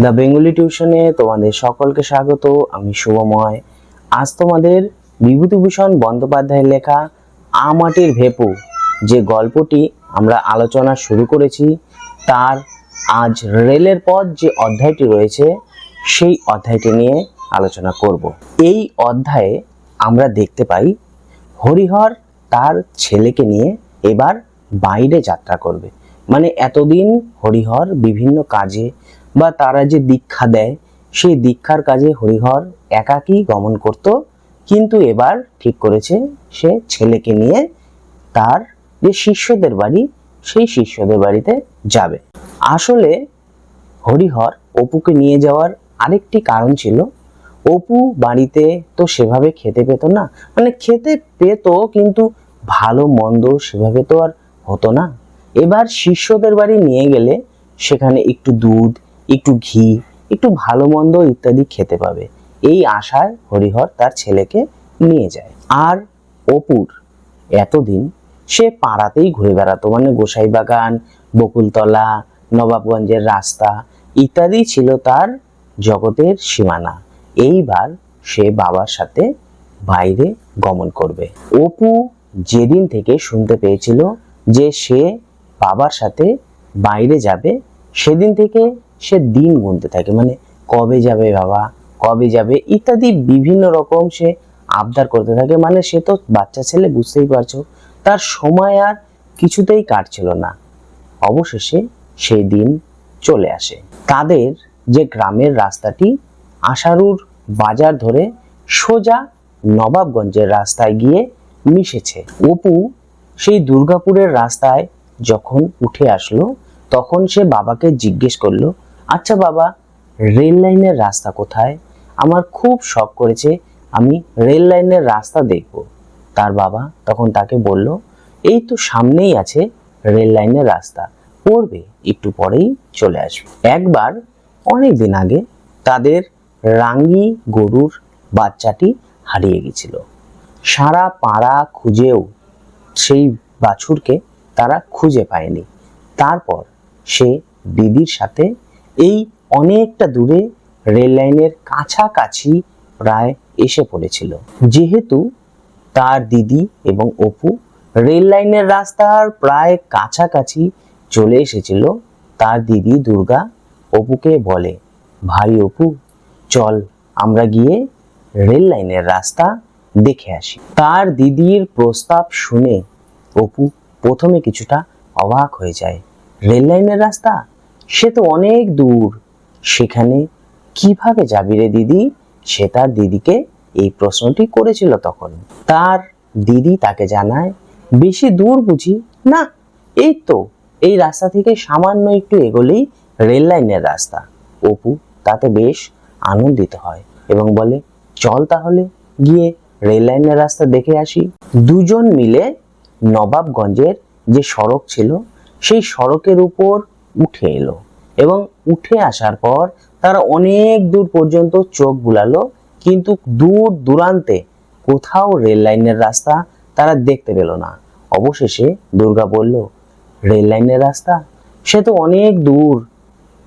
The Bengali টিউশনে তোমাদের সকলকে স্বাগত। আমি শুভময়। আজ তোমাদের বিভূতিভূষণ বন্দ্যোপাধ্যায়ের লেখা আমাটির ভেপু যে গল্পটি আমরা আলোচনা শুরু করেছি, তার আজ রেলের পথ যে অধ্যায়টি রয়েছে সেই অধ্যায়টি নিয়ে আলোচনা করব। এই অধ্যায়ে আমরা দেখতে পাই হরিহর তার ছেলেকে নিয়ে এবার বাইরে যাত্রা করবে। মানে এতদিন হরিহর বিভিন্ন কাজে বা তারা যে দীক্ষা দেয় সেই দীক্ষার কাজে হরিহর একাকী গমন করত, কিন্তু এবার ঠিক করেছে সে ছেলেকে নিয়ে তার যে শিষ্যদের বাড়ি সেই শিষ্যদের বাড়িতে যাবে। আসলে হরিহর অপুকে নিয়ে যাওয়ার আরেকটি কারণ ছিল, অপু বাড়িতে তো সেভাবে খেতে পেত না, মানে খেতে পেত কিন্তু ভালো মন্দ সেভাবে তো আর হতো না। এবার শিষ্যদের বাড়ি নিয়ে গেলে সেখানে একটু দুধ, একটু ঘি, একটু ভালো মন্দ ইত্যাদি খেতে পাবে, এই আশায় হরিহর তার ছেলেকে নিয়ে যায়। আর অপুর এতদিন সে পাড়াতেই ঘুরে বেড়াতো, মানে গোসাইবাগান, বকুলতলা, নবাবগঞ্জের রাস্তা ইত্যাদি ছিল তার জগতের সীমানা। এইবার সে বাবার সাথে বাইরে গমন করবে। অপু যেদিন থেকে শুনতে পেয়েছিল যে সে বাবার সাথে বাইরে যাবে, সেদিন থেকে সে দিন গুনতে থাকে, মানে কবে যাবে বাবা, কবে যাবে ইত্যাদি বিভিন্ন রকম সে আবদার করতে থাকে। মানে সে তো বাচ্চা ছেলে, বুঝতেই পারছো, তার সময় আর কিছুতেই কাটছিল না। অবশেষে সেই দিন চলে আসে। তাদের যে গ্রামের রাস্তাটি আশারুর বাজার ধরে সোজা নবাবগঞ্জের রাস্তায় গিয়ে মিশেছে। অপু সেই দুর্গাপুরের রাস্তায় যখন উঠে আসলো, তখন সে বাবাকে জিজ্ঞেস করলো, আচ্ছা বাবা, রেল লাইনের রাস্তা কোথায়? আমার খুব শখ করেছে, আমি রেল লাইনের রাস্তা দেখব। তার বাবা তখন তাকে বলল, এই তো সামনেই আছে রেল লাইনের রাস্তা, পড়বে একটু পরেই চলে আসবে। একবার অনেক দিন আগে তাদের রাঙ্গি গরুর বাচ্চাটি হারিয়ে গেছিল। সারা পাড়া খুঁজেও সেই বাছুরকে তারা খুঁজে পায়নি। তারপর সে দিদির সাথে এই অনেকটা দূরে রেল লাইনের কাছাকাছি প্রায় এসে পড়েছিল। যেহেতু তার দিদি এবং অপু রেল লাইনের রাস্তার প্রায় কাছাকাছি চলে এসেছিল, তার দিদি দুর্গা অপুকে বলে, ভাই অপু, চল আমরা গিয়ে রেল লাইনের রাস্তা দেখে আসি। তার দিদির প্রস্তাব শুনে অপু প্রথমে কিছুটা অবাক হয়ে যায়। রেল লাইনের রাস্তা, সে তো অনেক দূর, সেখানে কিভাবে যাবি রে দিদি? সে তার দিদিকে এই প্রশ্নটি করেছিল তখন। তার দিদি তাকে জানায়, বেশি দূর বুঝি না, এই তো এই রাস্তা থেকে সামান্য একটু এগোলেই রেল লাইনের রাস্তা। অপু তাতে বেশ আনন্দিত হয় এবং বলে, চল তাহলে গিয়ে রেল লাইনের রাস্তা দেখে আসি। দুজন মিলে নবাবগঞ্জের যে সড়ক ছিল সেই সড়কের উপর উঠে এলো এবং উঠে আসার পর তারা অনেক দূর পর্যন্ত চোখ বুলালো, কিন্তু দূর দূরান্তে কোথাও রেল লাইনের রাস্তা তারা দেখতে পেল না। অবশেষে দুর্গা বলল, রেল লাইনের রাস্তা, সে তো অনেক দূর,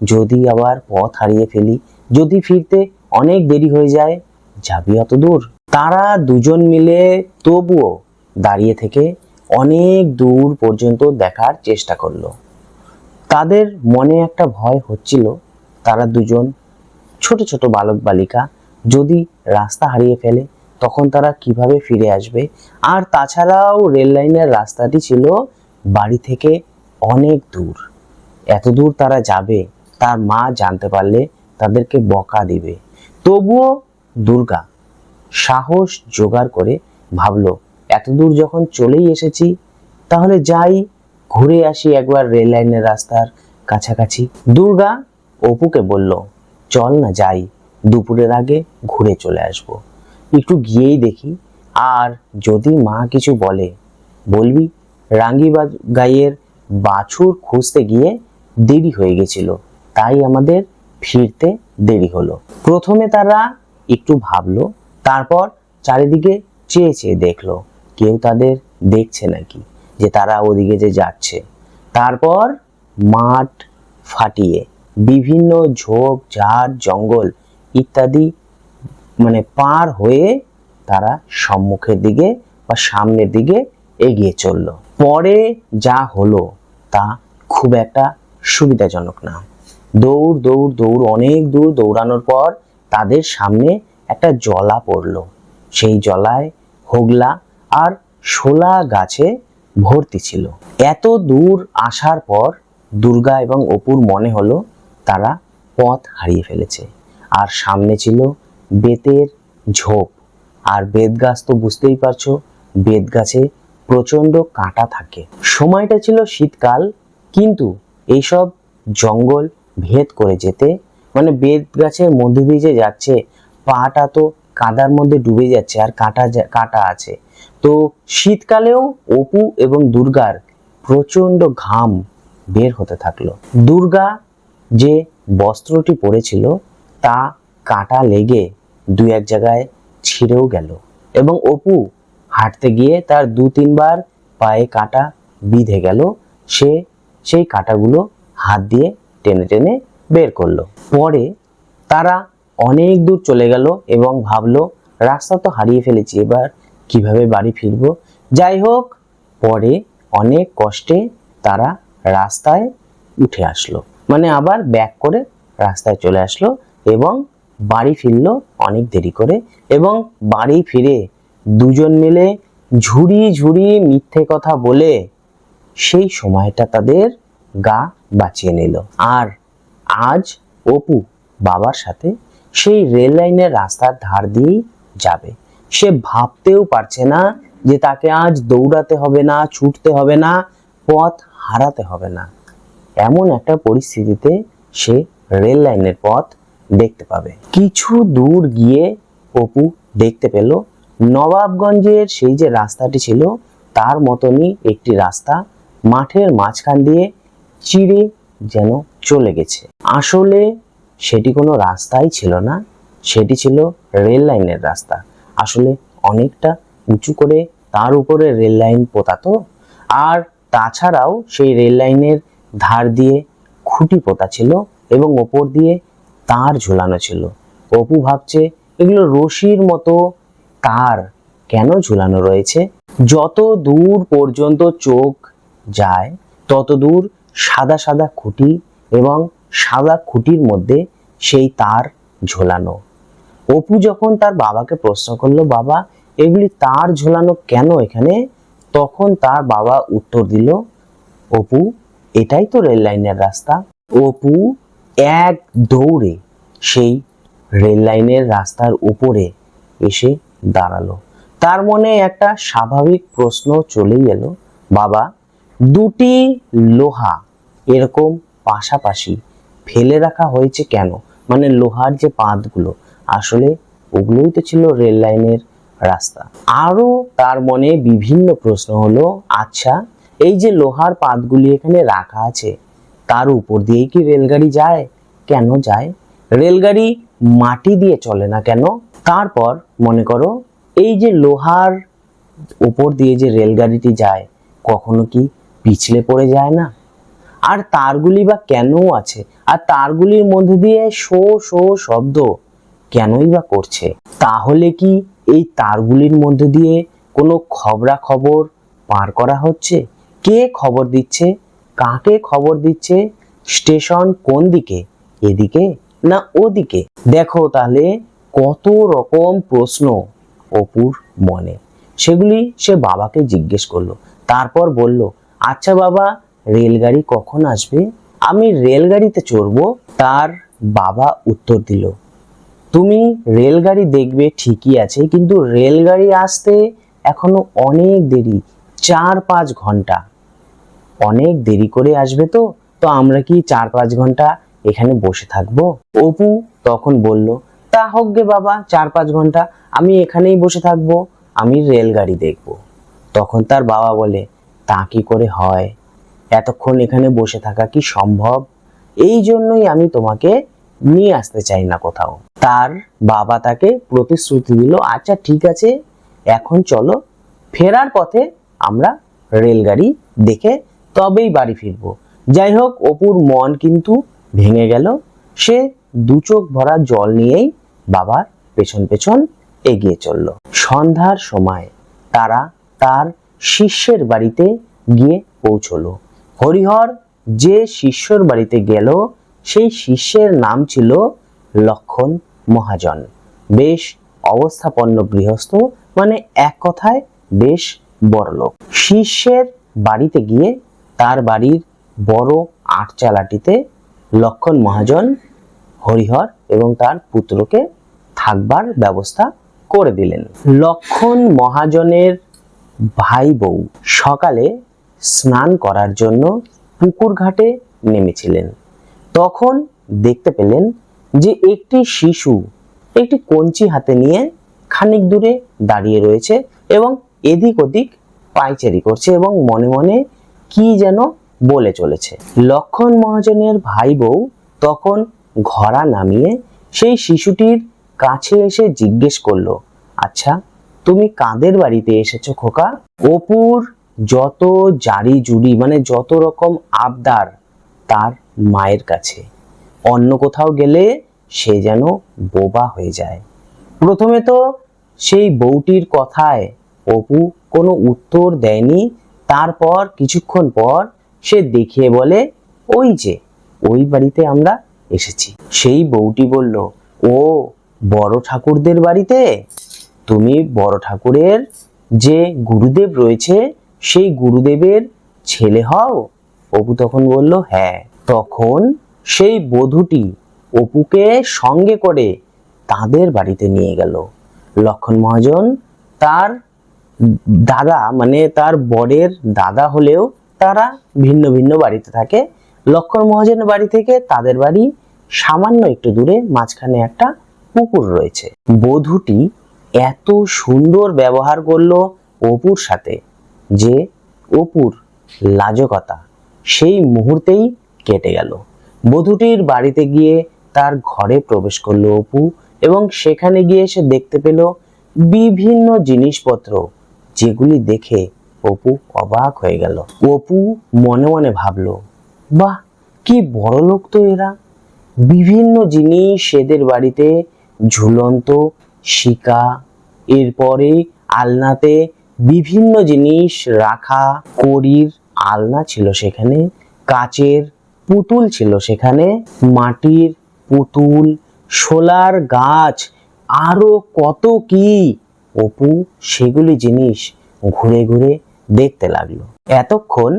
যদি আবার পথ হারিয়ে ফেলি, যদি ফিরতে অনেক দেরি হয়ে যায়, যাবি অত দূর? তারা দুজন মিলে তবুও দাঁড়িয়ে থেকে অনেক দূর পর্যন্ত দেখার চেষ্টা করলো। তাদের মনে একটা ভয় হচ্ছিল, তারা দুজন ছোট ছোট বালক বালিকা, যদি রাস্তা হারিয়ে ফেলে তখন তারা কিভাবে ফিরে আসবে। আর তাছাড়াও রেল লাইনের রাস্তাটি ছিল বাড়ি থেকে অনেক দূর, এত দূর তারা যাবে, তার মা জানতে পারলে তাদেরকে বকা দিবে। তবুও দুর্গা সাহস জোগাড় করে ভাবলো, এত দূর যখন চলেই এসেছি, তাহলে যাই, ঘুরে আসি একবার রেল লাইনের রাস্তার কাছাকাছি। দুর্গা অপুকে বলল, চল না যাই, দুপুরের আগে ঘুরে চলে আসব, একটু গিয়েই দেখি, আর যদি মা কিছু বলে বলবি রাঙ্গি গাইয়ের বাছুর খুঁজতে গিয়ে দেরি হয়ে গেছিল, তাই আমাদের ফিরতে দেরি হলো। প্রথমে তারা একটু ভাবলো, তারপর চারিদিকে চেয়ে চেয়ে দেখলো কেউ তাদের দেখছে নাকি, যে তারা ওদিকে যে যাচ্ছে। তারপর মাঠ ফাটিয়ে বিভিন্ন ঝোপ ঝাড় জঙ্গল ইত্যাদি পার হয়ে তারা সম্মুখের দিকে বা সামনের দিকে এগিয়ে চলল। পরে যা হলো তা খুব একটা সুবিধাজনক না। দৌড় দৌড় দৌড় অনেক দূর দৌড়ানোর পর তাদের সামনে একটা জলা পড়ল। সেই জলায় হোগলা আর শোলা গাছে ভর্তি ছিল। এত দূর আসার পর দুর্গা এবং অপুর মনে হলো তারা পথ হারিয়ে ফেলেছে। আর সামনে ছিল বেতের ঝোপ, আর বেত গাছ তো বুঝতেই পারছো, বেত গাছে প্রচন্ড কাঁটা থাকে। সময়টা ছিল শীতকাল, কিন্তু এইসব জঙ্গল ভেদ করে যেতে বেত গাছের মধ্যে দিয়ে যে যাচ্ছে, পাটা তো কাদার মধ্যে ডুবে যাচ্ছে আর কাঁটা আছে। তো শীতকালেও অপু এবং দুর্গার প্রচন্ড ঘাম বের হতে থাকলো। দুর্গা যে বস্ত্রটি পরেছিল তা কাঁটা লেগে দু এক জায়গায় ছিঁড়েও গেল, এবং অপু হাঁটতে গিয়ে তার 2-3 বার পায়ে কাঁটা বিঁধে গেল। সে সেই কাঁটাগুলো হাত দিয়ে টেনে টেনে বের করলো। পরে তারা অনেক দূর চলে গেল এবং ভাবলো রাস্তা তো হারিয়ে ফেলেছি, এবার কিভাবে বাড়ি ফিরবো। যাই হোক, পরে অনেক কষ্টে তারা রাস্তায় উঠে আসলো, আবার ব্যাক করে রাস্তায় চলে আসলো এবং বাড়ি ফিরলো অনেক দেরি করে। এবং বাড়ি ফিরে দুজন মিলে ঝুড়ি ঝুড়ি মিথ্যে কথা বলে সেই সময়টা তাদের গা বাঁচিয়ে নিল। আর আজ অপু বাবার সাথে সেই রেল লাইনের রাস্তার ধার দিয়েই যাবে। সে ভাবতেও পারছে না যে তাকে আজ দৌড়াতে হবে না, ছুটতে হবে না, পথ হারাতে হবে না। এমন একটা পরিস্থিতিতে সে রেল লাইনের পথ দেখতে পাবে। কিছু দূর গিয়ে অপু দেখতে পেল নবাবগঞ্জের সেই যে রাস্তাটি ছিল তার মতনই একটি রাস্তা মাঠের মাঝখান দিয়ে চিরে যেন চলে গেছে। আসলে সেটি কোনো রাস্তাই ছিল না, সেটি ছিল রেল লাইনের রাস্তা। আসলে অনেকটা উঁচু করে তার উপরে রেল লাইন পোতা তো, আর তাছাড়াও সেই রেল লাইনের ধার দিয়ে খুঁটি পোতা ছিল এবং ওপর দিয়ে তার ঝুলানো ছিল। অপু ভাবছে এগুলো রশির মতো তার কেন ঝুলানো রয়েছে। যত দূর পর্যন্ত চোখ যায় তত দূর সাদা সাদা খুঁটি এবং সাদা খুঁটির মধ্যে সেই তার ঝোলানো। অপু যখন তার বাবাকে প্রশ্ন করলো, বাবা এগুলি তার ঝোলানো কেন এখানে, তখন তার বাবা উত্তর দিল, অপু এটাই তো রেল লাইনের রাস্তা। অপু এক দৌড়ে সেই রেল লাইনের রাস্তার উপরে এসে দাঁড়ালো। তার মনে একটা স্বাভাবিক প্রশ্ন চলেই এলো, বাবা দুটি লোহা এরকম পাশাপাশি ফেলে রাখা হয়েছে কেন? লোহার যে পাতগুলো, আসলে ওগুলোই তো ছিল রেল লাইনের রাস্তা। আরো তার মনে বিভিন্ন প্রশ্ন হলো, আচ্ছা এই যে লোহার পাতগুলি এখানে রাখা আছে তার উপর দিয়েই কি রেলগাড়ি যায়? কেন যায়? রেলগাড়ি মাটি দিয়ে চলে না কেন? তারপর মনে করো এই যে লোহার উপর দিয়ে যে রেলগাড়িটি যায় কখনো কি পিছলে পড়ে যায় না? আর তারগুলি বা কেন আছে, আর তারগুলির মধ্যে দিয়ে শো শো শব্দ কেনই বা করছে? তাহলে কি এই তারগুলির মধ্যে দিয়ে কোনো খবরাখবর পার করা হচ্ছে? কে খবর দিচ্ছে, কাকে খবর দিচ্ছে, স্টেশন কোন দিকে, এদিকে না ওদিকে? দেখো তাহলে কত রকম প্রশ্ন অপুর মনে। সেগুলি সে বাবাকে জিজ্ঞেস করলো। তারপর বলল, আচ্ছা বাবা রেলগাড়ি কখন আসবে, আমি রেলগাড়িতে চড়বো। তার বাবা উত্তর দিল, তুমি রেলগাড়ি দেখবে ঠিকই আছে, কিন্তু রেলগাড়ি আসতে এখনো অনেক দেরি, 4-5 ঘন্টা। অনেক দেরি করে আসবে তো তো আমরা কি 4-5 ঘন্টা এখানে বসে থাকবো? অপু তখন বলল, তা হোক গে বাবা 4-5 ঘন্টা, আমি এখানেই বসে থাকবো, আমি রেলগাড়ি দেখবো। তখন তার বাবা বলে, তা কি করে হয়, এতক্ষণ এখানে বসে থাকা কি সম্ভব? এই জন্যই আমি তোমাকে নিয়ে আসতে চাই না কোথাও। তার বাবা তাকে প্রতিশ্রুতি দিল, আচ্ছা ঠিক আছে এখন চলো, ফেরার পথে আমরা রেলগাড়ি দেখে তবেই বাড়ি ফিরবো। যাই হোক, অপুর মন কিন্তু ভেঙে গেল। সে দু চোখ ভরা জল নিয়েই বাবার পেছন পেছন এগিয়ে চলল। সন্ধ্যার সময় তারা তার শিষ্যের বাড়িতে গিয়ে পৌঁছলো। হরিহর যে শিষ্যর বাড়িতে গেল সেই শিষ্যের নাম ছিল লক্ষণ মহাজন। বেশ অবস্থাপন্ন গৃহস্থ, মানে এক কথায় বেশ বড়লোক। শিষ্যের বাড়িতে গিয়ে তার বাড়ির বড় আটচালাটিতে লক্ষণ মহাজন হরিহর এবং তার পুত্রকে থাকবার ব্যবস্থা করে দিলেন। লক্ষণ মহাজনের ভাই বউ সকালে স্নান করার জন্য পুকুর ঘাটে নেমেছিলেন। তখন দেখতে পেলেন যে একটি শিশু একটি কঞ্চি হাতে নিয়ে খানিক দূরে দাঁড়িয়ে রয়েছে এবং এদিক ওদিক পায়চারি করছে এবং মনে মনে কি যেন বলে চলেছে। লক্ষণ মহাজনের ভাই বউ তখন ঘোড়া নামিয়ে সেই শিশুটির কাছে এসে জিজ্ঞেস করলো, আচ্ছা, তুমি কাদের বাড়িতে এসেছো খোকা? অপুর যত জারি জুড়ি, মানে যত রকম আবদার তার মায়ের কাছে। অন্য কোথাও গেলে সে যেন বোবা হয়ে যায়। প্রথমে তো সেই বউটির কথায় অপু কোনো উত্তর দেয়নি। তারপর কিছুক্ষণ পর সে দেখিয়ে বলে, ওই যে ওই বাড়িতে আমরা এসেছি। সেই বউটি বলল, ও বড় ঠাকুরদের বাড়িতে? তুমি বড় ঠাকুরের যে গুরুদেব রয়েছে সেই গুরুদেবের ছেলে হও? অপু তখন বলল, হ্যাঁ। তখন সেই বধূটি অপুকে সঙ্গে করে তাদের বাড়িতে নিয়ে গেল। লক্ষণ মহাজন তার দাদা, মানে তার বরের দাদা হলেও তারা ভিন্ন ভিন্ন বাড়িতে থাকে। লক্ষণ মহাজনের বাড়ি থেকে তাদের বাড়ি সামান্য একটু দূরে, মাঝখানে একটা পুকুর রয়েছে। বধূটি এত সুন্দর ব্যবহার করলো অপুর সাথে যে অপুর লাজকতা সেই মুহূর্তেই কেটে গেল। বধূটির বাড়িতে গিয়ে তার ঘরে প্রবেশ করলো অপু এবং সেখানে গিয়ে সে দেখতে পেল বিভিন্ন জিনিসপত্র, যেগুলি দেখে অপু অবাক হয়ে গেল। অপু মনে মনে ভাবলো, বাহ, কি বড় লোক তো এরা! বিভিন্ন জিনিস এদের বাড়িতে ঝুলন্ত শিকা, এরপরে আলনাতে বিভিন্ন জিনিস রাখা, কড়ির আলনা ছিল সেখানে, কাচের পুতুল ছিল সেখানে, মাটির পুতুল, শোলার গাছ, আরো কত কি। অপু সেগুলি জিনিস ঘুরে ঘুরে দেখতে লাগলো। এতক্ষণ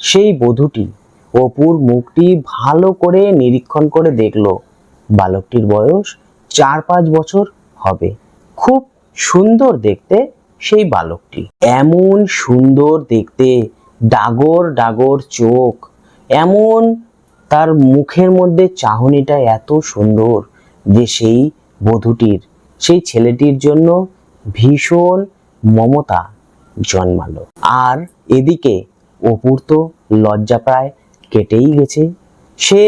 সেই বধূটি অপুর মুখটি ভালো করে নিরীক্ষণ করে দেখলো। বালকটির বয়স 4-5 বছর হবে। খুব সুন্দর দেখতে সেই বালকটি, এমন সুন্দর দেখতে, ডাগর ডাগর চোখ, এমন তার মুখের মধ্যে চাহনিটা এত সুন্দর যে সেই বধূটির, সেই ছেলেটির জন্য ভীষণ মমতা জন্মালো। আর এদিকে অপুর তো লজ্জা প্রায় কেটেই গেছে। সে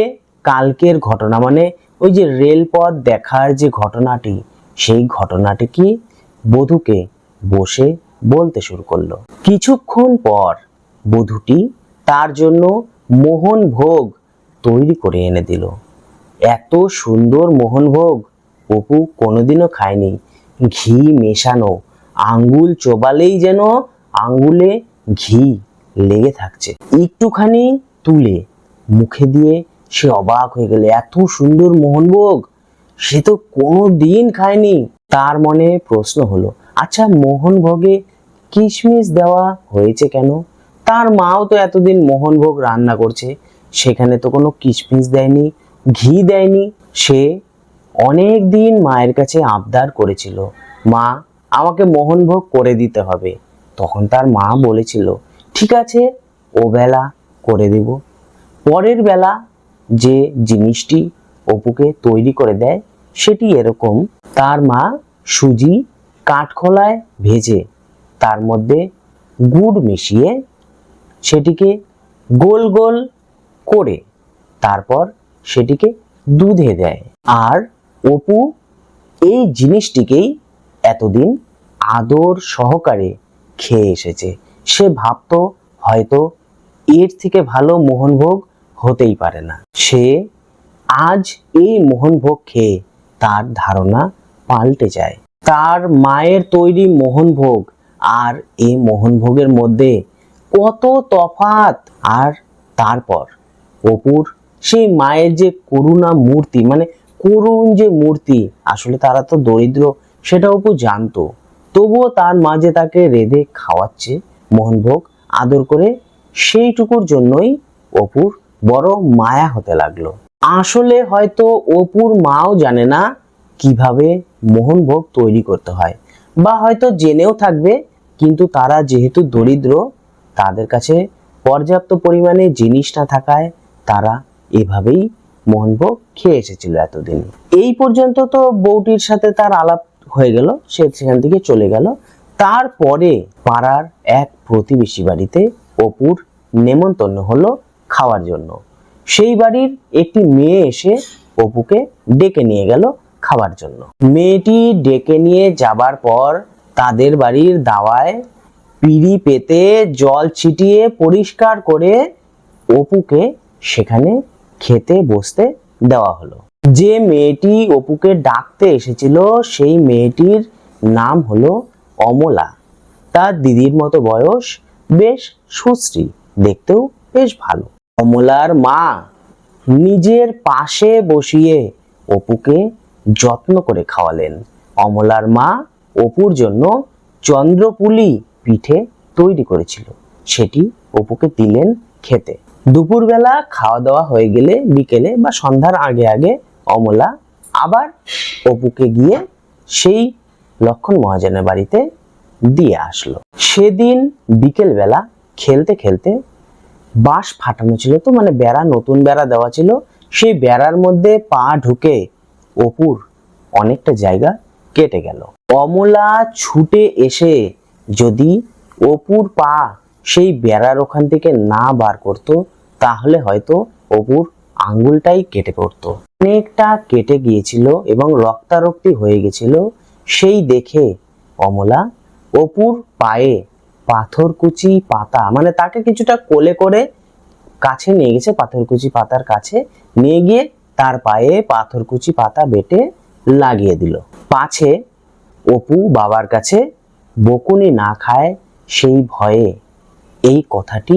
কালকের ঘটনা, মানে ওই যে রেলপথ দেখার যে ঘটনাটি, সেই ঘটনাটি কি বধূকে বসে বলতে শুরু করলো। কিছুক্ষণ পর বধূটি তার জন্য মোহনভোগ তৈরি করে এনে দিল। এত সুন্দর মোহনভোগ অপু কোনোদিনও খায়নি। ঘি মেশানো, আঙ্গুল চোবালেই যেন আঙ্গুলে ঘি লেগে থাকছে। একটুখানি তুলে মুখে দিয়ে সে অবাক হয়ে গেল, এত সুন্দর মোহনভোগ সে তো কোনোদিন খায়নি। তার মনে প্রশ্ন হলো, আচ্ছা, মোহনভোগে কিশমিশ দেওয়া হয়েছে কেন? তার মাও তো এতদিন মোহনভোগ রান্না করছে, সেখানে তো কোনো কিশমিশ দেয়নি, ঘি দেয়নি। সে অনেক দিন মায়ের কাছে আবদার করেছিল, মা, আমাকে মোহনভোগ করে দিতে হবে। তখন তার মা বলেছিল, ঠিক আছে, ও বেলা করে দেব। পরের বেলা যে জিনিসটি অপুকে তৈরি করে দেয় সেটি এরকম, তার মা সুজি কাঠখোলায় ভেজে তার মধ্যে গুড় মিশিয়ে সেটিকে গোল গোল করে তারপর সেটিকে দুধে দেয়। আর অপু এই জিনিসটিকেই এতদিন আদর সহকারে খেয়ে এসেছে। সে ভাবতো হয়তো এর থেকে ভালো মোহনভোগ হতেই পারে না। সে আজ এই মোহনভোগ খেয়ে তার ধারণা পাল্টে যায়। তার মায়ের তৈরি মোহনভোগ আর এই মোহনভোগের মধ্যে কত তফাৎ। আর তারপর অপুর সেই মায়ের যে করুণা মূর্তি, মানে করুণ যে মূর্তি, আসলে তারা তো দরিদ্র সেটা অপু জানতো, তবুও তার মা যে তাকে রেঁধে খাওয়াচ্ছে মোহনভোগ আদর করে, সেইটুকুর জন্যই অপুর বড় মায়া হতে লাগলো। আসলে হয়তো অপুর মাও জানে না কিভাবে মোহনভোগ তৈরি করতে হয়, বা হয়তো জেনেও থাকবে, কিন্তু তারা যেহেতু দরিদ্র, তাদের কাছে পর্যাপ্ত পরিমাণে জিনিস না থাকায় তারা এভাবেই মোহনভোগ খেয়ে এসেছিল এতদিন। এই পর্যন্ত তো বউটির সাথে তার আলাপ হয়ে গেল, সে সেখান থেকে চলে গেল। তারপরে পাড়ার এক প্রতিবেশী বাড়িতে অপুর নেমন্তন্ন হলো খাওয়ার জন্য। সেই বাড়ির একটি মেয়ে এসে অপুকে ডেকে নিয়ে গেল খাবার জন্য। মেয়েটি ডেকে নিয়ে যাবার পর তাদের বাড়ির দাওয়ায় পিঁড়ি পেতে জল ছিটিয়ে পরিষ্কার করে অপুকে সেখানে খেতে বসতে দেওয়া হলো। যে মেয়েটি অপুকে ডাকতে এসেছিল সেই মেয়েটির নাম হলো অমলা। তার দিদির মতো বয়স, বেশ সুশ্রী, দেখতেও বেশ ভালো। অমলার মা নিজের পাশে বসিয়ে অপুকে যত্ন করে খাওয়ালেন। অমলার মা অপুর জন্য চন্দ্রপুলি পিঠে তৈরি করেছিল, সেটি অপুকে দিলেন খেতে। দুপুরবেলা খাওয়া দাওয়া হয়ে গেলে বিকেলে বা সন্ধ্যার আগে আগে অমলা আবার অপুকে গিয়ে সেই লক্ষণ মহাজনের বাড়িতে দিয়ে আসলো। সেদিন বিকেল বেলা খেলতে খেলতে বাঁশ ফাটানো ছিল, তো মানে বেড়া, নতুন বেড়া দেওয়া ছিল, সেই বেড়ার মধ্যে পা ঢুকে অপুর অনেকটা জায়গা কেটে গেল। অমলা ছুটে এসে যদি অপুর পা সেই বেড়ার ওখান থেকে না বার করতো, তাহলে হয়তো অপুর আঙ্গুলটাই কেটে পড়তো। অনেকটা কেটে গিয়েছিল এবং রক্তারক্তি হয়ে গেছিল। সেই দেখে অমলা অপুর পায়ে পাথরকুচি পাতা, মানে তাকে কিছুটা কোলে করে কাছে নিয়ে গেছে, পাথরকুচি পাতার কাছে নিয়ে গিয়ে তার পায়ে পাথরকুচি পাতা বেটে লাগিয়ে দিল, পাছে অপু বাবার কাছে বকুনি না খায় সেই ভয়ে। এই কথাটি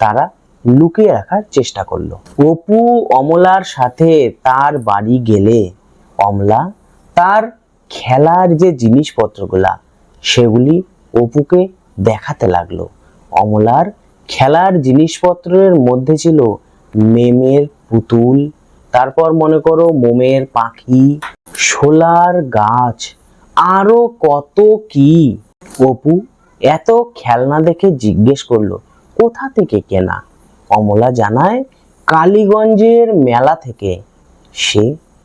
তারা লুকিয়ে রাখার চেষ্টা করলো। অপু অমলার সাথে তার বাড়ি গেলে অমলা তার খেলার যে জিনিসপত্রগুলা সেগুলি অপুকে দেখাতে লাগলো। অমলার খেলার জিনিসপত্রের মধ্যে ছিল মেমের পুতুল, তারপর মনে করো মোমের পাখি, শোলার গাছ, আরো কত কি। অপু এত খেলনা দেখে জিজ্ঞেস করলো কোথা থেকে কেনা। অমলা জানায় কালীগঞ্জের মেলা থেকে সে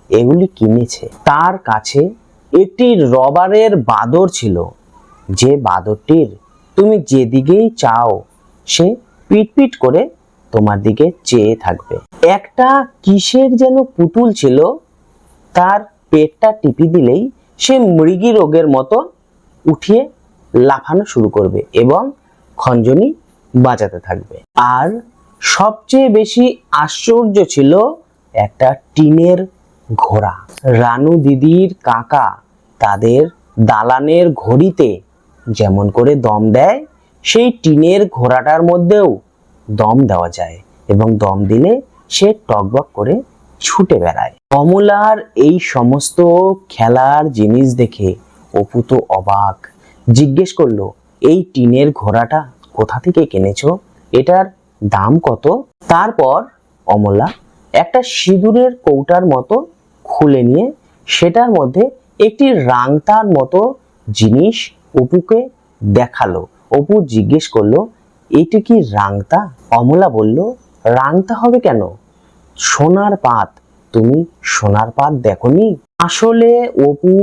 এগুলি কিনেছে। তার কাছে একটি রবারের বাদর ছিল, যে বাদরটির তুমি যেদিকেই চাও সে পিটপিট করে তোমার দিকে চেয়ে থাকবে। একটা কিসের যেন পুতুল ছিল, তার পেটটা টিপি দিলেই সে মৃগী রোগের মতো উঠিয়ে লাফানো শুরু করবে এবং খঞ্জনি বাজাতে থাকবে। আর সবচেয়ে বেশি আশ্চর্য ছিল একটা টিনের ঘোড়া। রানু দিদির কাকা তাদের দালানের ঘড়িতে যেমন করে দম দেয়, সেই টিনের ঘোড়াটার মধ্যেও দম দেওয়া যায় এবং দম দিলে সে টকবক করে ছুটে বেড়ায়। অমলার এই সমস্ত খেলার জিনিস দেখে অপু তো অবাক, জিজ্ঞেস করলো এই টিনের ঘোড়াটা কোথা থেকে কিনেছো, এটার দাম কত? তারপর অমলা একটা সিঁদুরের কৌটার মতো খুলে নিয়ে সেটার মধ্যে একটি রাংতার মতো জিনিস অপুকে দেখালো। অপু জিজ্ঞেস করলো এটি কি রাংতা? অমলা বলল রাংতা হবে কেন, সোনার পাত। তুমি সোনার পাত দেখোনি? আসলে অপু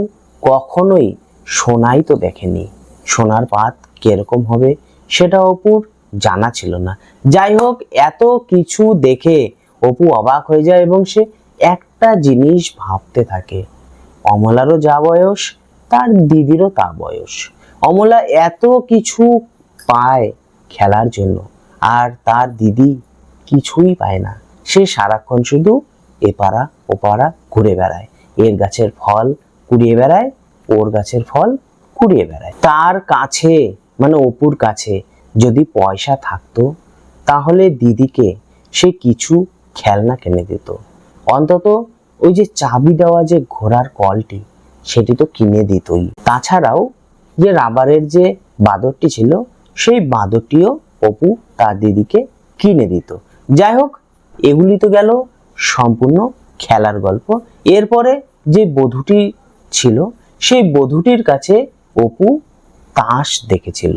কখনোই সোনাই তো দেখেনি, সোনার পাত কিরকম হবে সেটা অপুর জানা ছিল না। যাই হোক, এত কিছু দেখে অপু অবাক হয়ে যায় এবং সে একটা জিনিস ভাবতে থাকে, অমলারও যা বয়স তার দিদিরও তা বয়স, অমলা এত কিছু পায় খেলার জন্য আর তার দিদি কিছুই পায় না। সে সারাক্ষণ শুধু এপাড়া ওপারা ঘুরে বেড়ায়, এর গাছের ফল কুড়িয়ে বেড়ায়, ওর গাছের ফল কুড়িয়ে বেড়ায়। তার কাছে মানে অপুর কাছে যদি পয়সা থাকতো তাহলে দিদিকে সে কিছু খেলনা কিনে দিত, অন্তত ওই যে চাবি দেওয়া যে ঘোড়ার কলটি সেটি তো কিনে দিতই। তাছাড়াও যে রাবারের যে বাঁদরটি ছিল সেই বাঁদরটিও অপু তার দিদিকে কিনে দিত। যাই হোক, এগুলি তো গেল সম্পূর্ণ খেলার গল্প। এরপরে যে বধূটি ছিল সেই বধূটির কাছে অপু তাস দেখেছিল।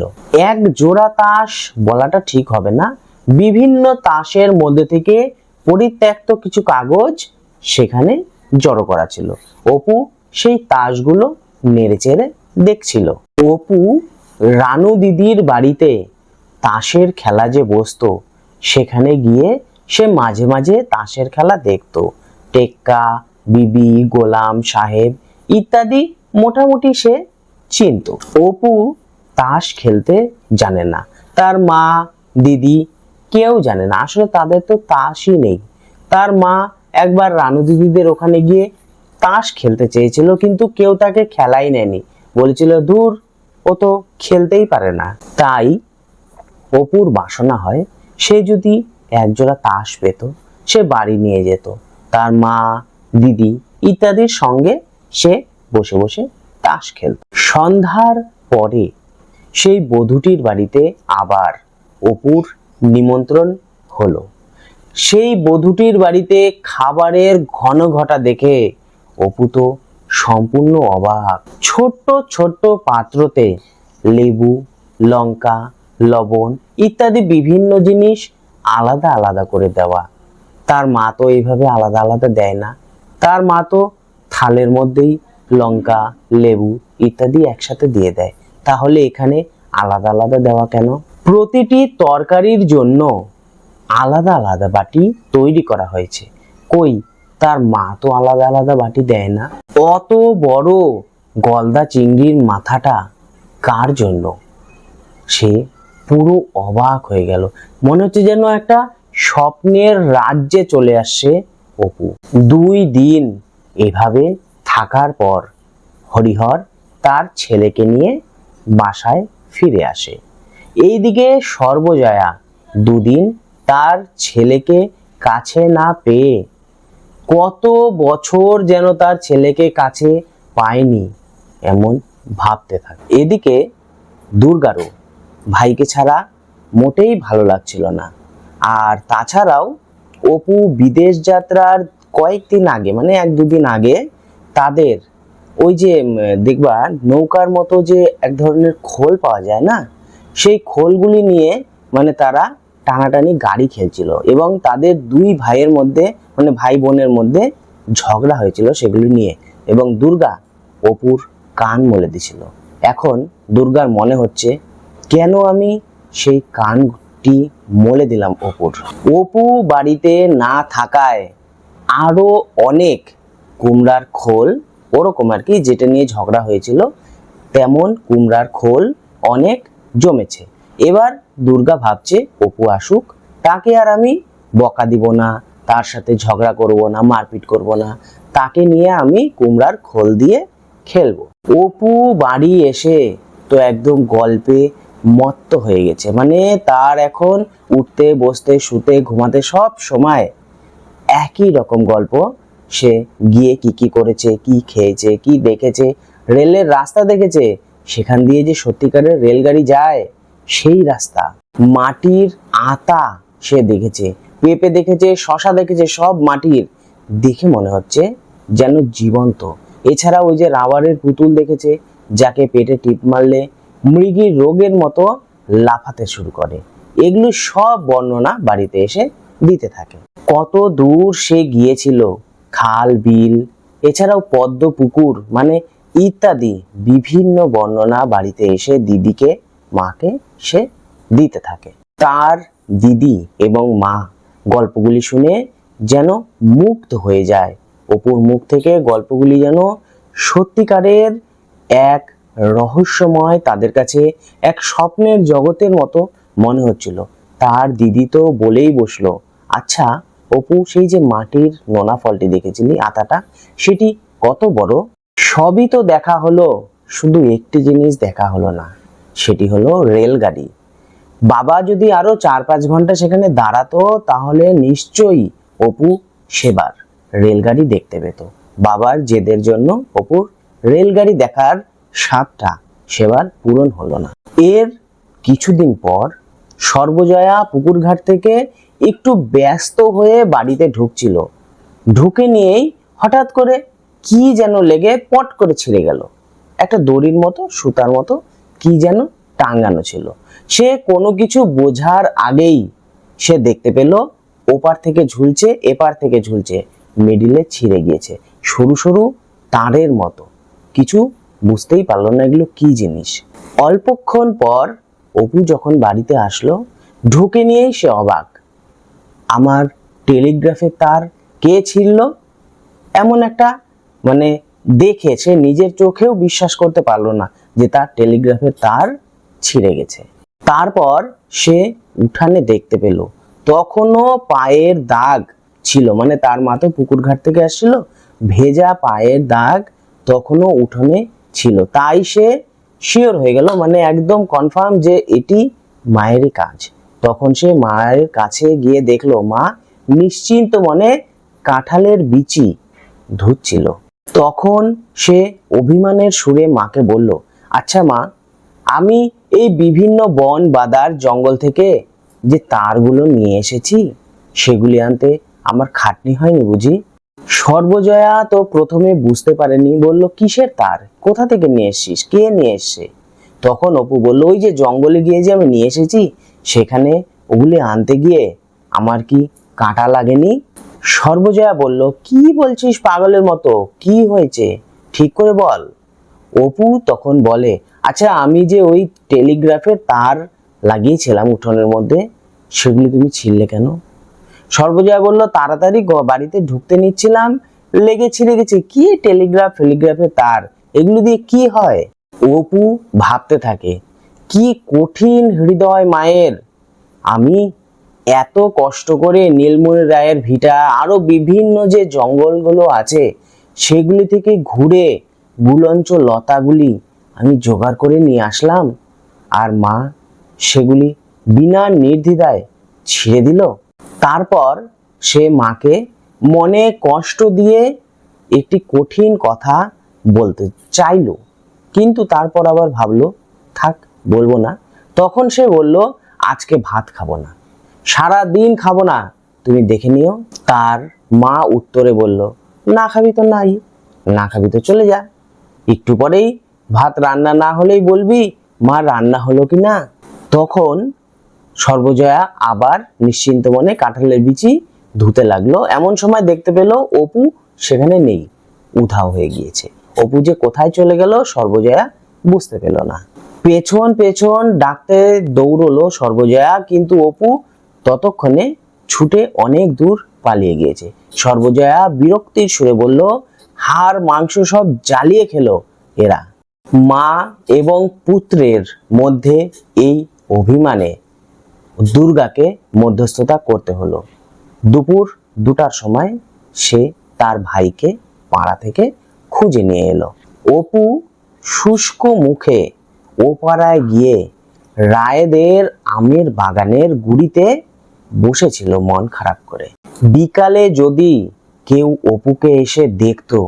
এক জোড়া তাস বলাটা ঠিক হবে না, বিভিন্ন তাসের মধ্যে থেকে পরিত্যক্ত কিছু কাগজ সেখানে জড়ো করা ছিল। অপু সেই তাসগুলো নেড়ে চেড়ে দেখছিল। অপু রানু দিদির বাড়িতে তাসের খেলা যে বসতো সেখানে গিয়ে সে মাঝে মাঝে তাসের খেলা দেখতো। টেক্কা, বিবি, গোলাম সাহেব ইত্যাদি মোটামুটি সে চিনতো। অপু তাস খেলতে জানে না, তার মা দিদি কেউ জানে না, আসলে তাদের তো তাসই নেই। তার মা একবার রানু দিদিদের ওখানে গিয়ে তাস খেলতে চেয়েছিল, কিন্তু কেউ তাকে খেলাই নেয়নি, বলেছিল দূর, ও তো খেলতেই পারে না। তাই অপুর বাসনা হয় সে যদি একজোড়া তাস পেত সে বাড়ি নিয়ে যেত, তার মা দিদি ইত্যাদির সঙ্গে সে বসে বসে তাস খেলত। সন্ধ্যার পরে সেই বধূটির বাড়িতে আবার অপুর নিমন্ত্রণ হলো। সেই বধূটির বাড়িতে খাবারের ঘন ঘটা দেখে অপু তো সম্পূর্ণ অবাক। ছোট্ট ছোট্ট পাত্রতে লেবু, লঙ্কা, লবণ ইত্যাদি বিভিন্ন জিনিস আলাদা আলাদা করে দেওয়া। তার মা তো এইভাবে আলাদা আলাদা দেয় না, তার মা তো থালের মধ্যেই লঙ্কা, লেবু ইত্যাদি একসাথে দিয়ে দেয়। তাহলে এখানে আলাদা আলাদা দেওয়া কেন? প্রতিটি তরকারির জন্য আলাদা আলাদা বাটি তৈরি করা হয়েছে। কই, তার মা তো আলাদা আলাদা বাটি দেয় না। অত বড় গলদা চিংড়ির মাথাটা কার জন্য? সে পুরো অবাক হয়ে গেল, মনে হচ্ছে যেন একটা স্বপ্নের রাজ্যে চলে আসছে অপু। 2 দিন এভাবে থাকার পর হরিহর তার ছেলেকে নিয়ে বাসায় ফিরে আসে। এইদিকে সর্বজয়া 2 দিন তার ছেলেকে কাছে না পেয়ে কত বছর যেন তার ছেলেকে কাছে পায়নি এমন ভাবতে থাকে। এদিকে দুর্গারও ভাইকে ছাড়া মোটেই ভালো লাগছিল না। আর তাছাড়াও অপু বিদেশ যাত্রার কয়েকদিন আগে মানে 1-2 দিন আগে তাদের ওই যে দেখবা নৌকার মতো যে এক ধরনের খোল পাওয়া যায় না, সেই খোলগুলি নিয়ে মানে তারা টানাটানি গাড়ি খেলছিল এবং তাদের 2 ভাইয়ের মধ্যে মানে ভাই বোনের মধ্যে ঝগড়া হয়েছিল সেগুলি নিয়ে, এবং দুর্গা অপুর কান মলে দিছিল। এখন দুর্গার মনে হচ্ছে কেন আমি সেই কানটি মলে দিলাম অপুর। অপু বাড়িতে না থাকায় আরো অনেক কুমড়ার খোল, ওরকম আর কি যেটা নিয়ে ঝগড়া হয়েছিল তেমন কুমড়ার খোল অনেক জমেছে। এবার দুর্গা ভাবছে অপু আসুক, তাকে আর আমি বকা দিব না, তার সাথে ঝগড়া করব না, মারপিট করব না, তাকে নিয়ে আমি কুমড়ার খোল দিয়ে খেলবো। অপু বাড়ি এসে তো একদম গল্পে মত্ত হয়ে গেছে, মানে তার এখন উঠতে বসতে শুতে ঘুমাতে সব সময় একই রকম গল্প। সে গিয়ে কি কি করেছে, কি খেয়েছে, কি দেখেছে, রেলের রাস্তা দেখেছে, সেখান দিয়ে যে সত্যিকারের রেলগাড়ি যায় সেই রাস্তা, মাটির আতা সে দেখেছে, পেঁপে দেখেছে, শশা দেখেছে, সব মাটির, দেখে মনে হচ্ছে যেন জীবন্ত। এছাড়া ওই যে রাবারের পুতুল দেখেছে যাকে পেটে টিপ মারলে মৃগীর রোগের মতো লাফাতে শুরু করে। এগুলো সব বর্ণনা বাড়িতে এসে দিতে থাকে। কত দূর সে গিয়েছিল, খাল বিল এছাড়াও পদ্ম পুকুর মানে ইত্যাদি বিভিন্ন বর্ণনা বাড়িতে এসে দিদিকে মাকে সে দিতে থাকে। তার দিদি এবং মা গল্পগুলি শুনে যেন মুগ্ধ হয়ে যায়। অপুর মুখ থেকে গল্পগুলি যেন সত্যিকারের এক রহস্যময়, তাদের কাছে এক স্বপ্নের জগতের মতো মনে হচ্ছিল। তার দিদি তো বলেই বসলো, আচ্ছা অপু সেই যে মাটির নোনা ফলটি দেখেছিলি আতাটা, সেটি কত বড়। সবই তো দেখা হলো, শুধু একটি জিনিস দেখা হলো না, সেটি হলো রেলগাড়ি। বাবা যদি আরো 4-5 ঘন্টা সেখানে দাঁড়াতো তাহলে নিশ্চয়ই অপু সেবার রেলগাড়ি দেখতে পেত। বাবার জেদের জন্য অপুর রেলগাড়ি দেখার স্বাদটা সেবার পূরণ হলো না। এর কিছুদিন পর সর্বজয়া পুকুরঘাট থেকে একটু ব্যস্ত হয়ে বাড়িতে ঢুকছিল। ঢুকে নিয়েই হঠাৎ করে কি যেন লেগে পট করে ছিঁড়ে গেল। একটা দড়ির মতো, সুতার মতো কি যেন টাঙ্গানো ছিল। সে কোনো কিছু বোঝার আগেই সে দেখতে পেল ওপার থেকে ঝুলছে, এপার থেকে ঝুলছে, মিডিলে ছিঁড়ে গিয়েছে, সরু সরু তারের মতো। কিছু বুঝতেই পারলো না এগুলো কি জিনিস। অল্পক্ষণ পর অপু যখন বাড়িতে আসলো, ঢুকে নিয়েই সে অবাক। আমার টেলিগ্রাফের তার কে ছিঁড়ল? এমন একটা মানে দেখে সে নিজের চোখেও বিশ্বাস করতে পারলো না যে তার টেলিগ্রাফের তার ছিঁড়ে গেছে। তারপর সে উঠানে দেখতে পেল তখনও পায়ের দাগ ছিল, মানে তার মা তো পুকুরঘাট থেকে আসছিল, ভেজা পায়ের দাগ তখনও উঠোনে ছিল। তাই সে শিওর হয়ে গেল, মানে একদম কনফার্ম যে এটি মায়েরই কাজ। তখন সে মায়ের কাছে গিয়ে দেখলো মা নিশ্চিন্ত মনে কাঁঠালের বিচি ধুচ্ছিল। তখন সে অভিমানের সুরে মাকে বলল, আচ্ছা মা, আমি এই বিভিন্ন বন বাদার জঙ্গল থেকে যে তারগুলো নিয়ে এসেছি সেগুলি আনতে আমার খাটনি হয়নি বুঝি? সর্বজয়া তো প্রথমে বুঝতে পারেনি, বলল কিসের তার, কোথা থেকে নিয়ে এসেছিস, কে নিয়ে এসছে? তখন অপু বলল, ওই যে জঙ্গলে গিয়ে যে আমি নিয়ে এসেছি, সেখানে ওগুলি আনতে গিয়ে আমার কি কাঁটা লাগেনি? সর্বজয়া বলল, কি বলছিস পাগলের মতো, কি হয়েছে ঠিক করে বল। অপু তখন বলে, আচ্ছা আমি যে ওই টেলিগ্রাফের তার লাগিয়েছিলাম উঠোনের মধ্যে, সেগুলি তুমি ছিঁড়লে কেন? সর্বজয়া বলল, তাড়াতাড়ি বাড়িতে ঢুকতে নিচ্ছিলাম, লেগে ছিঁড়ে গেছে। কি টেলিগ্রাফের তার, এগুলো দিয়ে কি হয়? অপু ভাবতে থাকে, কি কঠিন হৃদয় মায়ের। আমি এত কষ্ট করে নীলমণি রায়ের ভিটা আরো বিভিন্ন যে জঙ্গলগুলো আছে সেগুলি থেকে ঘুরে গুলঞ্চ লতাগুলি আমি জোগাড় করে নিয়ে আসলাম, আর মা সেগুলি বিনা নির্দ্বিধায় ছিঁড়ে দিল। তারপর সে মাকে মনে কষ্ট দিয়ে একটি কঠিন কথা বলতে চাইল, কিন্তু তারপর আবার ভাবলো থাক বলবো না। তখন সে বলল, আজকে ভাত খাবো না, সারা দিন খাবো না, তুমি দেখে নিও। তার মা উত্তরে বলল, না খাবি তো নাই, না খাবি তো চলে যা, একটু পরেই ভাত রান্না না হলেই বলবি মা রান্না হলো কি না। তখন সর্বজয়া আবার নিশ্চিন্ত মনে কাঁঠালের বিচি ধুতে লাগলো। এমন সময় দেখতে পেল অপু সেখানে নেই, উধাও হয়ে গিয়েছে। অপু যে কোথায় চলে গেল সর্বজয়া বুঝতে পেল না। পেছন পেছন ডাকতে দৌড়লো সর্বজয়া, কিন্তু অপু ততক্ষণে ছুটে অনেক দূর পালিয়ে গিয়েছে। সর্বজয়া বিরক্তির সুরে বলল, হাড় মাংস সব জ্বালিয়ে খেলো এরা। মা এবং পুত্রের মধ্যে এই অভিমানে দুর্গাকে মধ্যস্থতা করতে হলো। দুপুর 2টার সময় সে তার ভাইকে পাড়া থেকে খুঁজে নিয়ে এলো। অপু শুষ্ক মুখে ও পাড়ায় গিয়ে রায়েদের আমের বাগানের গুড়িতে বসেছিল মন খারাপ করে। বিকালে যদি কেউ অপুকে এসে দেখতো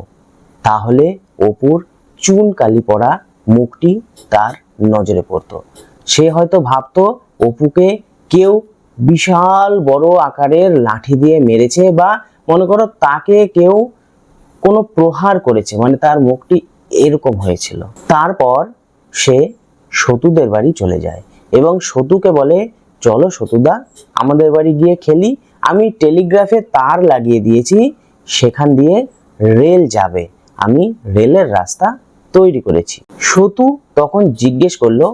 তাহলে অপুর চুন কালি পড়া মুখটি তার নজরে পড়তো। সে হয়তো ভাবতো অপুকে কেউ বিশাল বড় আকারের লাঠি দিয়ে মেরেছে, বা মনে করো তাকে কেউ কোনো প্রহার করেছে, মানে তার মুখটি এরকম হয়েছিল। তারপর সে সতুদের বাড়ি চলে যায় এবং সতুকে বলে, চলো সতুদা আমাদের বাড়ি গিয়ে খেলি, আমি টেলিগ্রাফে তার লাগিয়ে দিয়েছি, সেখান দিয়ে রেল যাবে, আমি রেলের রাস্তা তৈরি করেছি। সতু তখন জিজ্ঞেস করলো,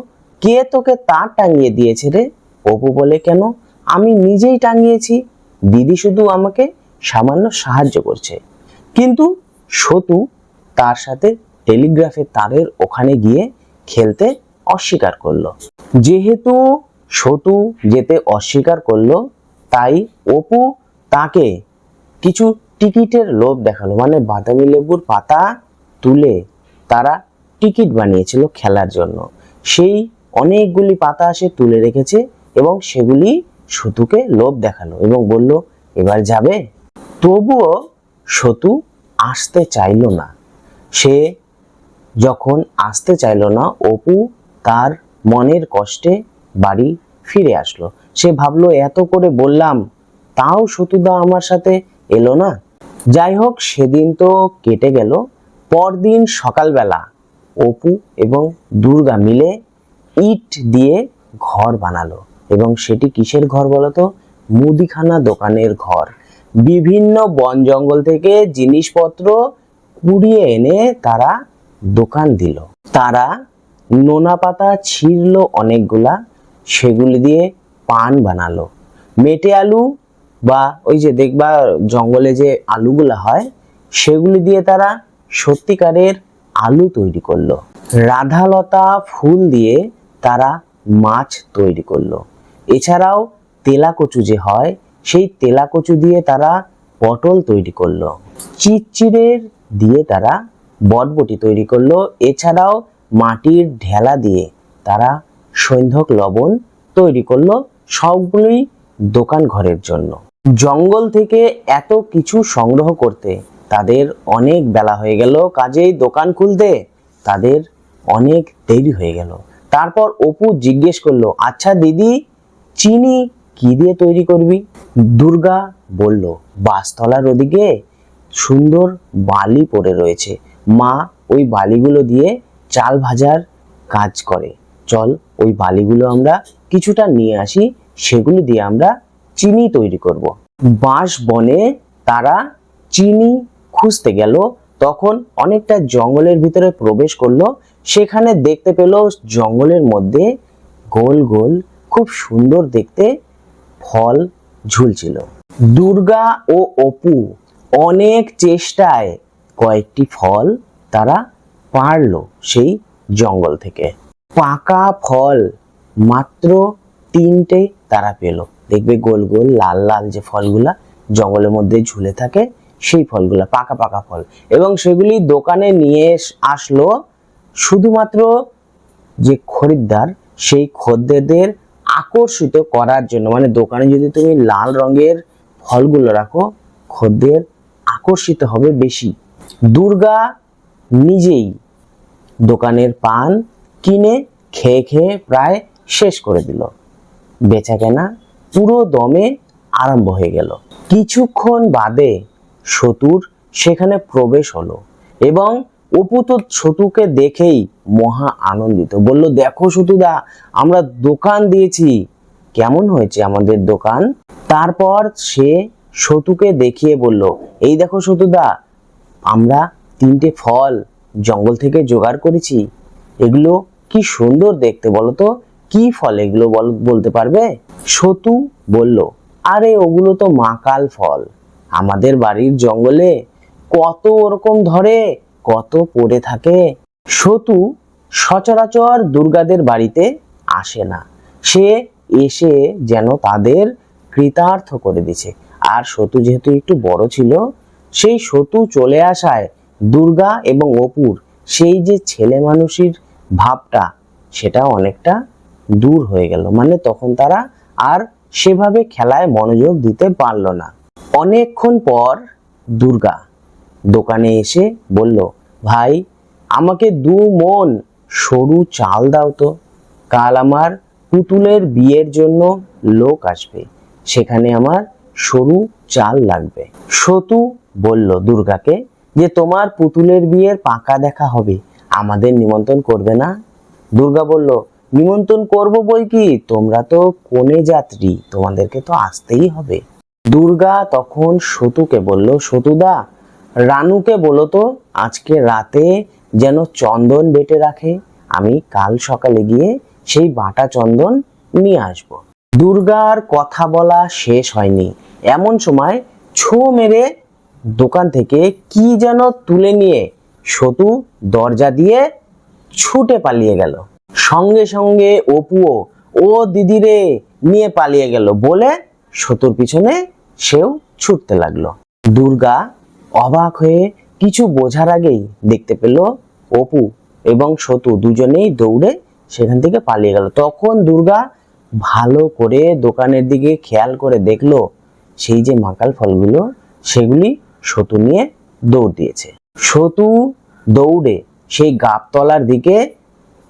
কে তোকে তার টাঙিয়ে দিয়েছে রে? অপু বলে, কেন, আমি নিজেই টাঙিয়েছি, দিদি শুধু আমাকে সামান্য সাহায্য করছে। কিন্তু সতু তার সাথে টেলিগ্রাফের তারের ওখানে গিয়ে খেলতে অস্বীকার করলো। যেহেতু সতু যেতে অস্বীকার করলো, তাই অপু তাকে কিছু টিকিটের লোভ দেখালো, মানে বাদামি লেবুর পাতা তুলে তারা টিকিট বানিয়েছিল খেলার জন্য। সেই অনেকগুলি পাতা সে তুলে রেখেছে এবং সেগুলি সতুকে লোভ দেখালো এবং বলল, এবার যাবে। তবুও সতু আসতে চাইল না। সে যখন আসতে চাইল না, অপু তার মনের কষ্টে বাড়ি ফিরে আসলো। সে ভাবলো, এত করে বললাম তাও সতুদা আমার সাথে এলো না। যাই হোক, সেদিন তো কেটে গেল। পরদিন সকালবেলা অপু এবং দুর্গা মিলে ইট দিয়ে ঘর বানালো। এবং সেটি কিসের ঘর বলতো? মুদিখানা দোকানের ঘর। বিভিন্ন বন জঙ্গল থেকে জিনিসপত্র কুড়িয়ে এনে তারা দোকান দিল। তারা নোনা পাতা ছিঁড়লো অনেকগুলা, সেগুলি দিয়ে পান বানালো। মেটে আলু বা ওই যে দেখবা জঙ্গলে যে আলুগুলা হয়, সেগুলি দিয়ে তারা সত্যিকারের আলু তৈরি করলো। রাধালতা ফুল দিয়ে তারা মাছ তৈরি করলো। এছাড়াও তেলাকচু যে হয়, সেই তেলাকচু দিয়ে তারা পটল তৈরি করলো। চিচিড়ের দিয়ে তারা বটবটি তৈরি করলো। এছাড়াও মাটির ঢেলা দিয়ে তারা সৈন্ধক লবণ তৈরি করলো, সবগুলোই দোকান ঘরের জন্য। জঙ্গল থেকে এত কিছু সংগ্রহ করতে তাদের অনেক বেলা হয়ে গেল, কাজেই দোকান খুলতে তাদের অনেক দেরি হয়ে গেল। তারপর অপু জিজ্ঞেস করলো, আচ্ছা দিদি, চিনি কি দিয়ে তৈরি করবি? দুর্গা বলল, বাসতলার ওদিকে সুন্দর বালি পড়ে রয়েছে, মা ওই বালিগুলো দিয়ে চাল ভাজার কাজ করে, চল ওই বালিগুলো আমরা কিছুটা নিয়ে আসি, সেগুলো দিয়ে আমরা চিনি তৈরি করব। বাঁশ বনে তারা চিনি খুঁজতে গেল। তখন অনেকটা জঙ্গলের ভিতরে প্রবেশ করলো। সেখানে দেখতে পেল জঙ্গলের মধ্যে গোল গোল খুব সুন্দর দেখতে ফল ঝুলছিল। দুর্গা ও অপু অনেক চেষ্টায় কয়েকটি ফল তারা পারলো সেই জঙ্গল থেকে। পাকা ফল মাত্র 3টে তারা পেল। দেখবে গোল গোল লাল লাল যে ফলগুলা জঙ্গলের মধ্যে ঝুলে থাকে, সেই ফলগুলা পাকা পাকা ফল। এবং সেগুলি দোকানে নিয়ে আসলো শুধুমাত্র যে খরিদ্দার, সেই খদ্দেরদের আকর্ষিত করার জন্য। মানে দোকানে যদি তুমি লাল রঙের ফলগুলো রাখো, খদ্দের আকর্ষিত হবে বেশি। দুর্গা নিজেই দোকানের পান কিনে খেয়ে খেয়ে প্রায় শেষ করে দিল। বেচাকেনা পুরো দমে আরম্ভ হয়ে গেল। কিছুক্ষণ বাদে সতুর সেখানে প্রবেশ হলো এবং অপু তো সতুকে দেখেই মহা আনন্দিত। বলল, দেখো সতুদা, আমরা দোকান দিয়েছি, কেমন হয়েছে আমাদের দোকান? তারপর সে সতুকে দেখিয়ে বলল, এই দেখো সতুদা, আমরা 3টে ফল জঙ্গল থেকে জোগাড় করেছি, এগুলো কি সুন্দর দেখতে, বলো তো কি ফল এগুলো, বলতে পারবে? সতু বলল, আরে ওগুলো তো মাকাল ফল, আমাদের বাড়ির জঙ্গলে কত ওরকম ধরে, কত পড়ে থাকে। সতু সচরাচর দুর্গাদের বাড়িতে আসে না, সে এসে যেন তাদের কৃতার্থ করে দিছে। আর সতু যেহেতু একটু বড় ছিল, সেই সতু চলে আসায় দুর্গা এবং অপুর সেই যে ছেলে মানুষের ভাবটা, সেটা অনেকটা দূর হয়ে গেল। মানে তখন তারা আর সেভাবে খেলায় মনোযোগ দিতে পারল না। অনেকক্ষণ পর দুর্গা দোকানে এসে বলল, ভাই, আমাকে 2 মণ সরু চাল দাও তো, কাল আমার পুতুলের বিয়ের জন্য লোক আসবে, সেখানে আমার সরু চাল লাগবে। সতু বলল দুর্গাকে যে, তোমার পুতুলের বিয়ের পাকা দেখা হবে, আমাদের নিমন্ত্রণ করবে না? দুর্গা বলল, নিমন্ত্রণ করব বই কি, তোমরা তো কনে যাত্রী, তোমাদেরকে তো আসতেই হবে। দুর্গা তখন সতুকে বলল, সতুদা, রানুকে বলো তো আজকে রাতে যেন চন্দন বেটে রাখে, আমি কাল সকালে গিয়ে সেই বাটা চন্দন নিয়ে আসব। দুর্গার কথা বলা শেষ হয়নি, এমন সময় ছো মেরে দোকান থেকে কি যেন তুলে নিয়ে সতু দরজা দিয়ে ছুটে পালিয়ে গেল। সঙ্গে সঙ্গে অপুও, ও দিদিরে, নিয়ে পালিয়ে গেল বলে সতুর পিছনে সেও ছুটতে লাগলো। দুর্গা অবাক হয়ে কিছু বোঝার আগেই দেখতে পেল অপু এবং সতু দুজনেই দৌড়ে সেখান থেকে পালিয়ে গেল। তখন দুর্গা ভালো করে দোকানের দিকে খেয়াল করে দেখলো সেই যে মাকাল ফলগুলো সেগুলি সতু নিয়ে দৌড় দিয়েছে। সতু দৌড়ে সেই গাবতলার দিকে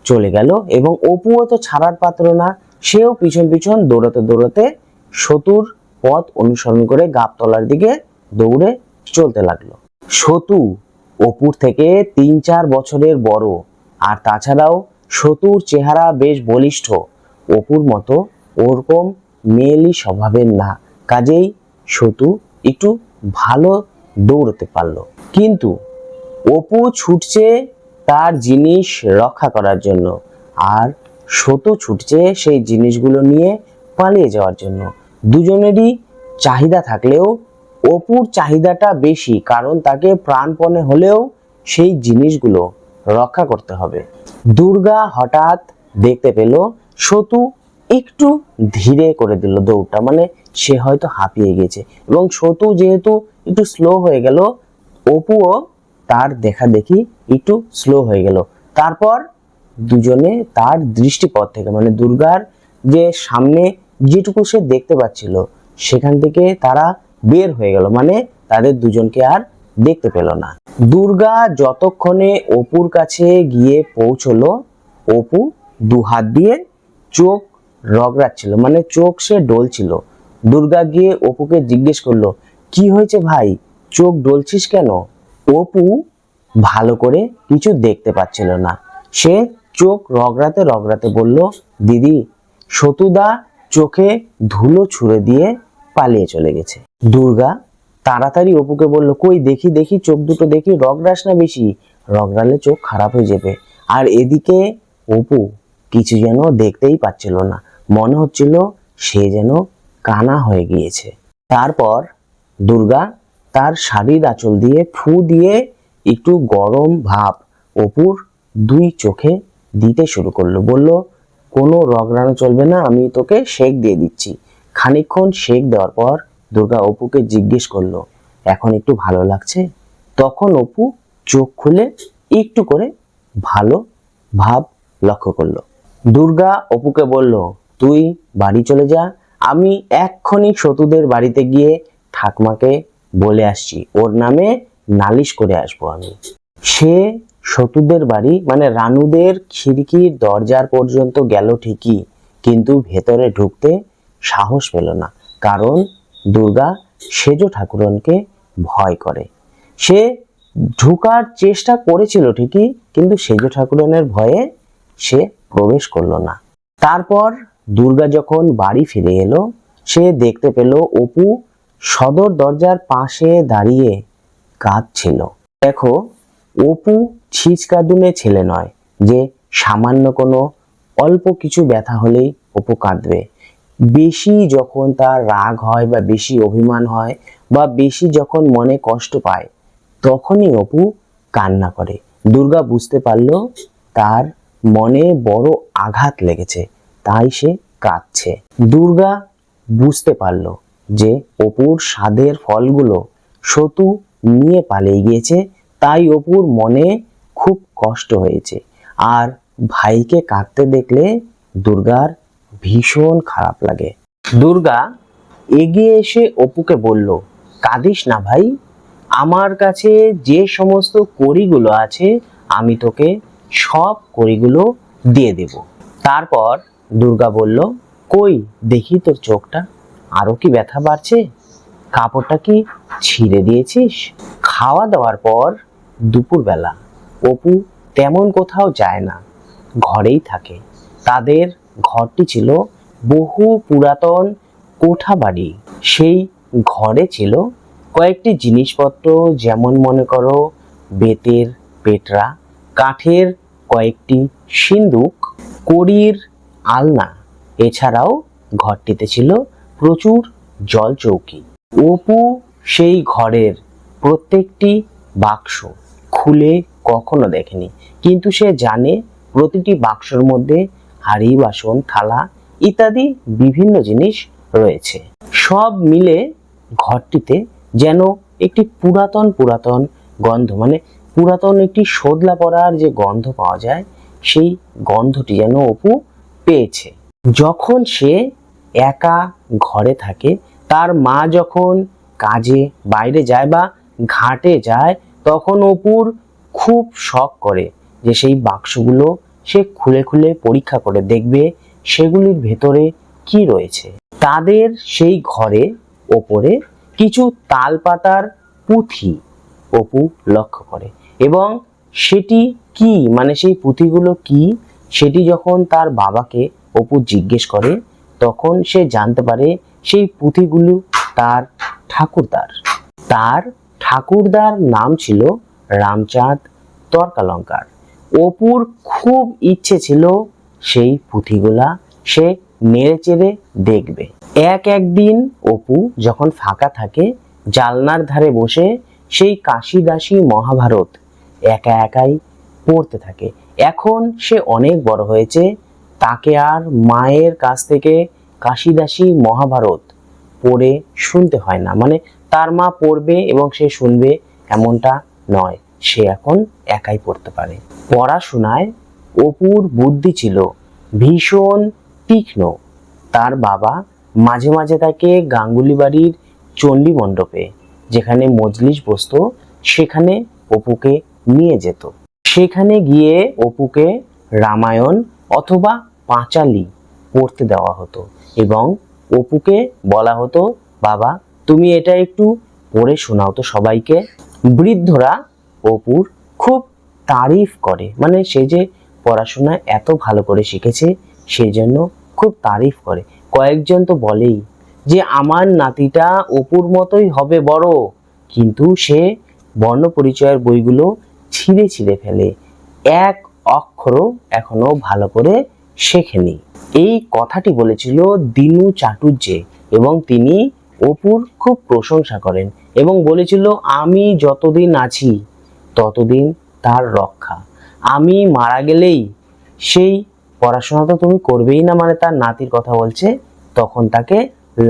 চলে গেল এবং অপুও তো ছাড়ার পাত্র না, সেও পিছন পিছন দৌড়াতে দৌড়াতে সতুর পথ অনুসরণ করে গাবতলার দিকে দৌড়ে চলতে লাগলো। সতু অপুর থেকে 3-4 বছরের বড়, আর তাছাড়াও সতুর চেহারা বেশ বলিষ্ঠ, অপুর মতো ওরকম মেয়েলি স্বভাবের না, কাজেই সতু একটু ভালো দৌড়তে পারলো। কিন্তু অপু ছুটছে তার জিনিস রক্ষা করার জন্য, আর সতু ছুটছে সেই জিনিসগুলো নিয়ে পালিয়ে যাওয়ার জন্য। দুজনেরই চাহিদা থাকলেও অপুর চাহিদাটা বেশি, কারণ তাকে প্রাণপণে হলেও সেই জিনিসগুলো রক্ষা করতে হবে। দুর্গা হঠাৎ দেখতে পেল সতু একটু ধীরে করে দিল দৌড়টা, মানে সে হয়তো হাঁপিয়ে গেছে, এবং সতু যেহেতু একটু স্লো হয়ে গেল, অপুও তার দেখা দেখি একটু স্লো হয়ে গেল। তারপর দুজনে তার দৃষ্টিপথ থেকে, মানে দুর্গার যে সামনে যেটুকু সে দেখতে পাচ্ছিল সেখান থেকে তারা বের হয়ে গেল, মানে তাদের দুজনকে আর দেখতে পেল না। দুর্গা যতক্ষণে অপুর কাছে গিয়ে পৌঁছলো, অপু দু হাত দিয়ে চোখ রগড়াচ্ছিল, মানে চোখ সে ডলছিল। দুর্গা গিয়ে অপুকে জিজ্ঞেস করলো, কি হয়েছে ভাই, চোখ ডলছিস কেন? অপু ভালো করে কিছু দেখতে পাচ্ছিল না, সে চোখ রগড়াতে রগড়াতে বলল, দিদি, সতুদা চোখে ধুলো ছুঁড়ে দিয়ে পালিয়ে চলে গেছে। দুর্গা তাড়াতাড়ি অপুকে বলল, কই দেখি দেখি, চোখ দুটো দেখি, রগড়াস না বেশি, রগড়ালে চোখ খারাপ হয়ে যাবে। আর এদিকে অপু কিছু যেন দেখতেই পাচ্ছিল না, মনে হচ্ছিল সে যেন কানা হয়ে গিয়েছে। তারপর দুর্গা তার শাড়ির আঁচল দিয়ে ফু দিয়ে একটু গরম ভাপ অপুর দুই চোখে দিতে শুরু করলো। বলল, কোনো রগড়ানো চলবে না, আমি তোকে সেক দিয়ে দিচ্ছি। খানিকক্ষণ সেক দেওয়ার পর দুর্গা অপুকে জিজ্ঞেস করলো, এখন একটু ভালো লাগছে? তখন অপু চোখ খুলে একটু করে ভালো ভাব লক্ষ্য করলো। দুর্গা অপুকে বলল, তুই বাড়ি চলে যা, আমি এক্ষুনি সতুদের বাড়িতে গিয়ে ঠাকমাকে বলে আসছি, ওর নামে নালিশ করে আসবো আমি। সে সতুদের বাড়ি মানে রানুদের খিড়কির দরজার পর্যন্ত গেল ঠিকই, কিন্তু ভেতরে ঢুকতে সাহস পেল না, কারণ দুর্গা সেজ ঠাকুরনকে ভয় করে। সে ঢুকার চেষ্টা করেছিল ঠিকই, কিন্তু সেজ ঠাকুরনের ভয়ে সে প্রবেশ করলো না। তারপর দুর্গা যখন বাড়ি ফিরে এলো, সে দেখতে পেল অপু সদর দরজার পাশে দাঁড়িয়ে কাঁদছিল। দেখো, অপু ছিচকাদুনে ছেলে নয় যে সামান্য কোনো অল্প কিছু ব্যথা হলেই অপু কাঁদবে। বেশি যখন তার রাগ হয় বা বেশি অভিমান হয় বা বেশি যখন মনে কষ্ট পায়, তখনই অপু কান্না করে। দুর্গা বুঝতে পারলো তার মনে বড় আঘাত লেগেছে, তাই সে কাঁদছে। দুর্গা বুঝতে পারলো যে অপুর স্বাদের ফলগুলো সতু নিয়ে পালিয়ে গিয়েছে, তাই অপুর মনে খুব কষ্ট হয়েছে। আর ভাইকে কাঁদতে দেখলে দুর্গার ভীষণ খারাপ লাগে। দুর্গা এগিয়ে এসে অপুকে বলল, কাঁদিস না ভাই, আমার কাছে যে সমস্ত কড়িগুলো আছে আমি তোকে সব কড়িগুলো দিয়ে দেব। তারপর দুর্গা বলল, কই দেখি তোর চোখটা, আরো কি ব্যথা বাড়ছে? কাপড়টা কি ছিঁড়ে দিয়েছিস? খাওয়া দাওয়ার পর দুপুরবেলা অপু তেমন কোথাও যায় না, ঘরেই থাকে। তাদের ঘরটি ছিল বহু পুরাতন কোঠা বাড়ি। সেই ঘরে ছিল কয়েকটি জিনিসপত্র, যেমন মনে করো বেতের পেটরা, কাঠের কয়েকটি সিন্দুক, কড়ির আলনা, এছাড়াও ঘরটিতে ছিল প্রচুর জলচৌকি। অপু সেই ঘরের প্রত্যেকটি বাক্স খুলে কখনো দেখেনি, কিন্তু সে জানে প্রতিটি বাক্সর মধ্যে হাঁড়ি বাসন থালা ইত্যাদি বিভিন্ন জিনিস রয়েছে। সব মিলে ঘরটিতে যেন একটি পুরাতন পুরাতন গন্ধ, মানে পুরাতন একটি শোধলা পড়ার যে গন্ধ পাওয়া যায়, সেই গন্ধটি যেন অপু পেয়েছে। যখন সে একা ঘরে থাকে, তার মা যখন কাজে বাইরে যায় বা ঘাটে যায়, তখন অপুর খুব শখ করে যে সেই বাক্সগুলো সে খুলে খুলে পরীক্ষা করে দেখবে সেগুলির ভেতরে কি রয়েছে। তাদের সেই ঘরে ওপরে কিছু তালপাতার পুঁথি অপু লক্ষ্য করে, এবং সেটি কি, মানে সেই পুঁথিগুলো কি, সেটি যখন তার বাবাকে অপু জিজ্ঞেস করে, তখন সে জানতে পারে সেই পুঁথিগুলো তার ঠাকুরদার। তার ঠাকুরদার নাম ছিল রামচাঁদ তর্কালঙ্কার। অপুর খুব ইচ্ছে ছিল সেই পুঁথিগুলা সে নেড়েচেড়ে দেখবে। একদিন অপু যখন ফাঁকা থাকে, জালনার ধারে বসে সেই কাশিদাসী মহাভারত একা একাই পড়তে থাকে। এখন সে অনেক বড় হয়েছে, তাকে আর মায়ের কাছ থেকে কাশিদাসী মহাভারত পড়ে শুনতে হয় না, মানে তার মা পড়বে এবং সে শুনবে এমনটা নয়, সে এখন একাই পড়তে পারে। পড়াশোনায় অপুর বুদ্ধি ছিল ভীষণ তীক্ষ্ণ। তার বাবা মাঝে মাঝে তাকে গাঙ্গুলি বাড়ির চণ্ডী মণ্ডপে, যেখানে মজলিস বসতো, সেখানে অপুকে নিয়ে যেত। সেখানে গিয়ে অপুকে রামায়ণ অথবা পাঁচালী পড়তে দেওয়া হতো এবং অপুকে বলা হতো, বাবা তুমি এটা একটু পড়ে শোনাও তো সবাইকে। বৃদ্ধরা অপুর খুব তারিফ করে, মানে সে যে পড়াশোনা এত ভালো করে শিখেছে সেই জন্য খুব তারিফ করে। কয়েকজন তো বলেই যে আমার নাতিটা অপুর মতোই হবে বড়, কিন্তু সে বর্ণ পরিচয়ের বইগুলো ছিঁড়ে ছিঁড়ে ফেলে, এক অক্ষরও এখনো ভালো করে শেখেনি। এই কথাটি বলেছিল দিনু চাটুর্যে, এবং তিনি অপুর খুব প্রশংসা করেন এবং বলেছিল, আমি যতদিন আছি ততদিন তার রক্ষা, আমি মারা গেলেই সেই পড়াশোনা তো তুমি করবেই না, মানে তার নাতির কথা বলছে, তখন তাকে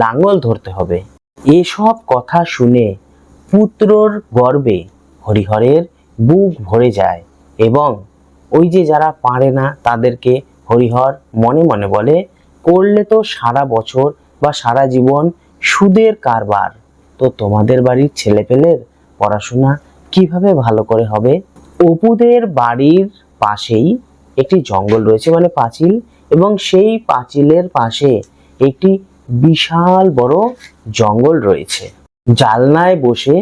লাঙল ধরতে হবে। এসব কথা শুনে পুত্রর গর্বে হরিহরের বুক ভরে যায়, এবং ওই যে যারা পারে না তাদেরকে হরিহর মনে মনে বলে, করলে তো সারা বছর বা সারা জীবন সুদের কারবার, তো তোমাদের বাড়ির ছেলেপেলের পড়াশোনা কিভাবে ভালো করে হবে। অপুদের বাড়ির পাশেই একটি জঙ্গল রয়েছে, মানে পাঁচিল, এবং সেই পাঁচিলের পাশে একটি বিশাল বড় জঙ্গল রয়েছে। জালনায় বসে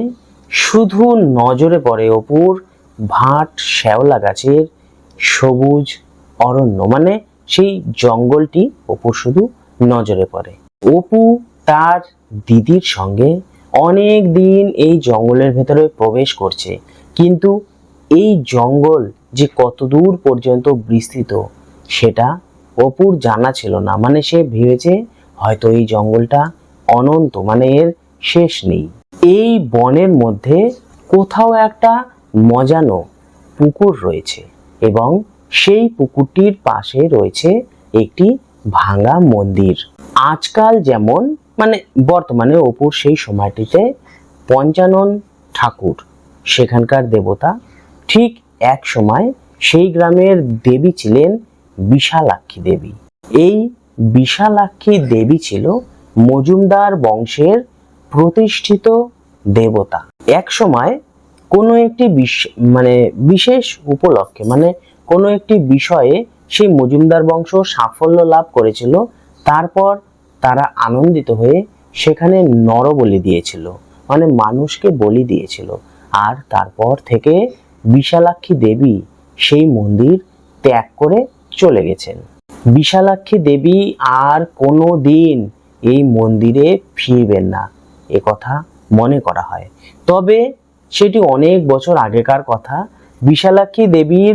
শুধু নজরে পড়ে অপুর ভাট শ্যাওলা গাছের সবুজ অরণ্য, মানে সেই জঙ্গলটি অপুর শুধু নজরে পড়ে। অপু তার দিদির সঙ্গে অনেক দিন এই জঙ্গলের ভেতরে প্রবেশ করছে, কিন্তু এই জঙ্গল যে কত দূর পর্যন্ত বিস্তৃত সেটা অপুর জানা ছিল না, মানে সে ভেবেছে হয়তো এই জঙ্গলটা অনন্ত, মানে এর শেষ নেই। এই বনের মধ্যে কোথাও একটা মজানো পুকুর রয়েছে, এবং সেই পুকুরটির পাশে রয়েছে একটি ভাঙা মন্দির। আজকাল যেমন, মানে বর্তমানে অপুর সেই সময়টিতে পঞ্চানন ঠাকুর সেখানকার দেবতা, ঠিক এক সময় সেই গ্রামের দেবী ছিলেন বিশালাক্ষী দেবী। এই বিশালাক্ষী দেবী ছিল মজুমদার বংশের প্রতিষ্ঠিত দেবতা। এক সময় কোনো একটি বিশেষ উপলক্ষে, মানে কোনো একটি বিষয়ে সেই মজুমদার বংশ সাফল্য লাভ করেছিল, তারপর তারা আনন্দিত হয়ে সেখানে নরবলি দিয়েছিল, মানে মানুষকে বলি দিয়েছিল, আর তারপর থেকে বিশালাক্ষী দেবী সেই মন্দির ত্যাগ করে চলে গেছেন। বিশালাক্ষী দেবী আর কোনো দিন এই মন্দিরে ফিরবেন না, এ কথা মনে করা হয়। তবে সেটি অনেক বছর আগেকার কথা। বিশালাক্ষী দেবীর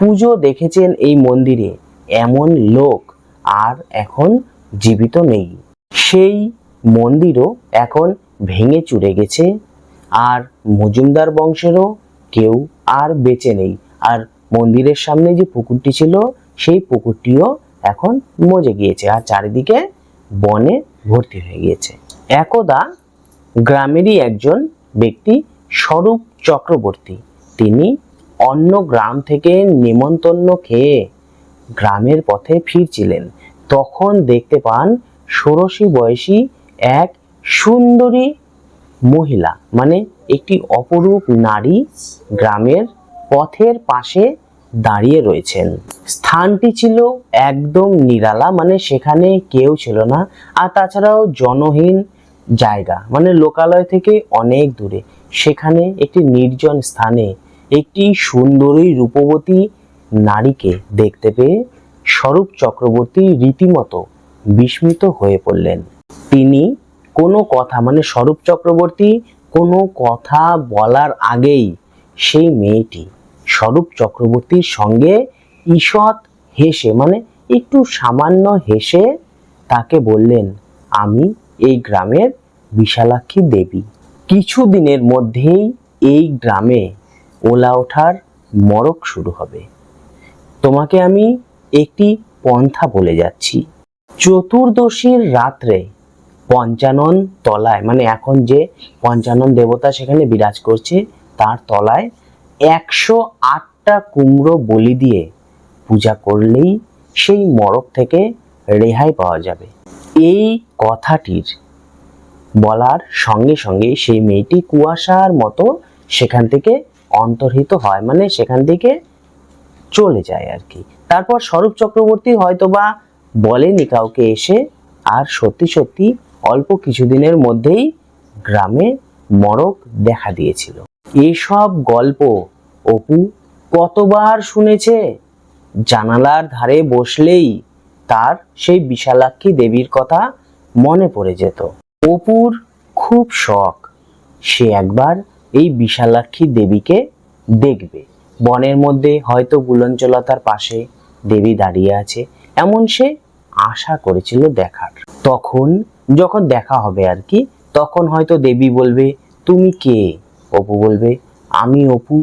পুজো দেখেছেন এই মন্দিরে এমন লোক আর এখন জীবিত নেই। সেই মন্দিরও এখন ভেঙে চুরে গেছে, আর মজুমদার বংশেরও কেউ আর বেঁচে নেই। আর মন্দিরের সামনে যে পুকুরটি ছিল সেই পুকুরটিও এখন মজে গিয়েছে, আর চারিদিকে বনে ভর্তি হয়ে গিয়েছে। একদা গ্রামেরই একজন ব্যক্তি স্বরূপ চক্রবর্তী। তিনি অন্য গ্রাম থেকে নেমন্তন্ন খেয়ে গ্রামের পথে ফিরছিলেন। তখন দেখতে পান ষোড়শী বয়সী এক সুন্দরী মহিলা, মানে একটি অপরূপ নারী গ্রামের পথের পাশে দাঁড়িয়ে রয়েছেন। স্থানটি ছিল একদম নিরালা, মানে সেখানে কেউ ছিল না, আর তাছাড়াও জনহীন জায়গা, মানে লোকালয় থেকে অনেক দূরে। সেখানে একটি নির্জন স্থানে একটি সুন্দরী রূপবতী নারীকে দেখতে পেয়ে স্বরূপ চক্রবর্তী রীতিমতো বিস্মিত হয়ে পড়লেন। তিনি কোনো কথা, মানে স্বরূপ চক্রবর্তী কোনো কথা বলার আগেই সেই মেয়েটি স্বরূপ চক্রবর্তীর সঙ্গে ঈষৎ হেসে, মানে একটু সামান্য হেসে তাকে বললেন, আমি এই গ্রামের বিশালাক্ষী দেবী। কিছুদিনের মধ্যেই এই গ্রামে ওলা ওঠার মড়ক শুরু হবে। তোমাকে আমি একটি পন্থা বলে যাচ্ছি। চতুর্দশীর রাত্রে পঞ্চানন তলায়, মানে এখন যে পঞ্চানন দেবতা সেখানে বিরাজ করছে, তার তলায় 108টা কুমড়ো বলি দিয়ে পূজা করলেই সেই মড়ক থেকে রেহাই পাওয়া যাবে। এই কথাটির বলার সঙ্গে সঙ্গে সেই মেয়েটি কুয়াশার মতো সেখান থেকে অন্তর্হিত হয়, মানে সেখান থেকে চলে যায় আর কি। তারপর স্বরূপ চক্রবর্তী হয়তোবা বলেনি কাউকে এসে, আর সত্যি সত্যি অল্প কিছুদিনের মধ্যেই গ্রামে মড়ক দেখা দিয়েছিল। এসব গল্প অপু কতবার শুনেছে। জানালার ধারে বসলেই তার সেই বিশালাক্ষী দেবীর কথা মনে পড়ে যেত। অপুর খুব শখ সে একবার এই বিশালাক্ষী দেবীকে দেখবে। বনের মধ্যে হয়তো গুলঞ্চলতার পাশে দেবী দাঁড়িয়ে আছে, এমন সে আশা করেছিল দেখার। তখন যখন দেখা হবে আর কি, তখন হয়তো দেবী বলবে, তুমি কে? অপু বলবে, আমি অপু।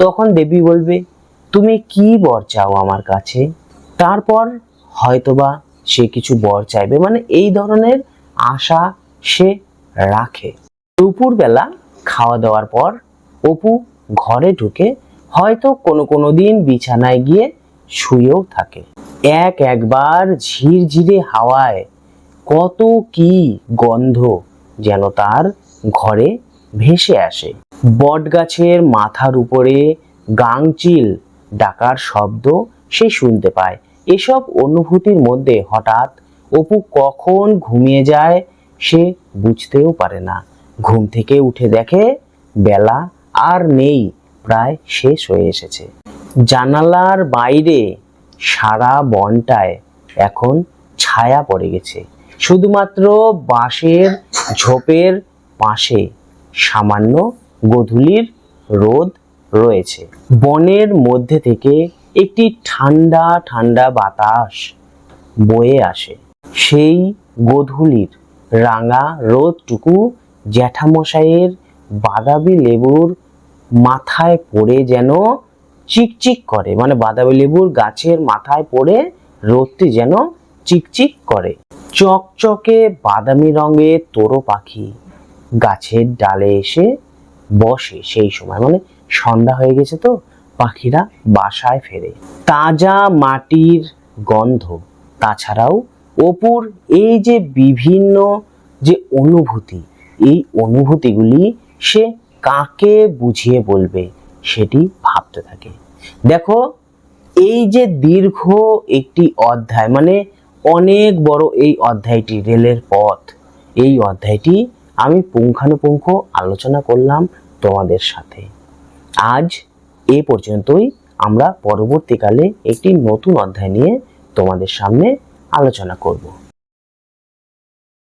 তখন দেবী বলবে, তুমি কি বর চাও আমার কাছে? তারপর হয়তোবা সে কিছু বর চাইবে, মানে এই ধরনের আশা সে রাখে। দুপুরবেলা খাওয়া দাওয়ার পর অপু ঘরে ঢুকে হয়তো কোনো দিন বিছানায় গিয়ে শুয়েও থাকে। একবার ঝিরঝিরে হাওয়ায় কত কি গন্ধ যেন তার ঘরে ভেসে আসে। বট গাছের মাথার উপরে গাংচিল ডাকার শব্দ সে শুনতে পায়। এসব অনুভূতির মধ্যে হঠাৎ অপু কখন ঘুমিয়ে যায় সে বুঝতেও পারে না। ঘুম থেকে উঠে দেখে বেলা আর নেই, প্রায় শেষ হয়ে এসেছে। জানালার বাইরে সারা বনটায় এখন ছায়া পড়ে গেছে। শুধুমাত্র বাঁশের ঝোপের পাশে সামান্য গোধূলির রোদ রয়েছে। বনের মধ্যে থেকে একটি ঠান্ডা ঠান্ডা বাতাস বয়ে আসে। সেই গোধূলির রাঙা রোদটুকু জ্যাঠামশাইয়ের বাদামি লেবুর মাথায় পড়ে যেন চিকচিক করে, মানে বাদামি লেবুর গাছের মাথায় পড়ে রোদটি যেন চিকচিক করে। চকচকে বাদামি রঙের তোড়ো পাখি গাছের ডালে এসে বসে। সেই সময় মানে সন্ধ্যা হয়ে গেছে, তো পাখিরা বাসায় ফেরে। তাজা মাটির গন্ধ, তাছাড়াও অপুর এই যে বিভিন্ন যে অনুভূতি, এই অনুভূতিগুলি সে কাকে বুঝিয়ে বলবে সেটি ভাবতে থাকে। দেখো, এই যে দীর্ঘ একটি অধ্যায়, মানে অনেক বড় এই অধ্যায়টি, রেলের পথ, এই অধ্যায়টি আমি পুঙ্খানুপুঙ্খ আলোচনা করলাম তোমাদের সাথে। আজ এ পর্যন্তই। আমরা পরবর্তীকালে একটি নতুন অধ্যায় নিয়ে তোমাদের সামনে আলোচনা করব।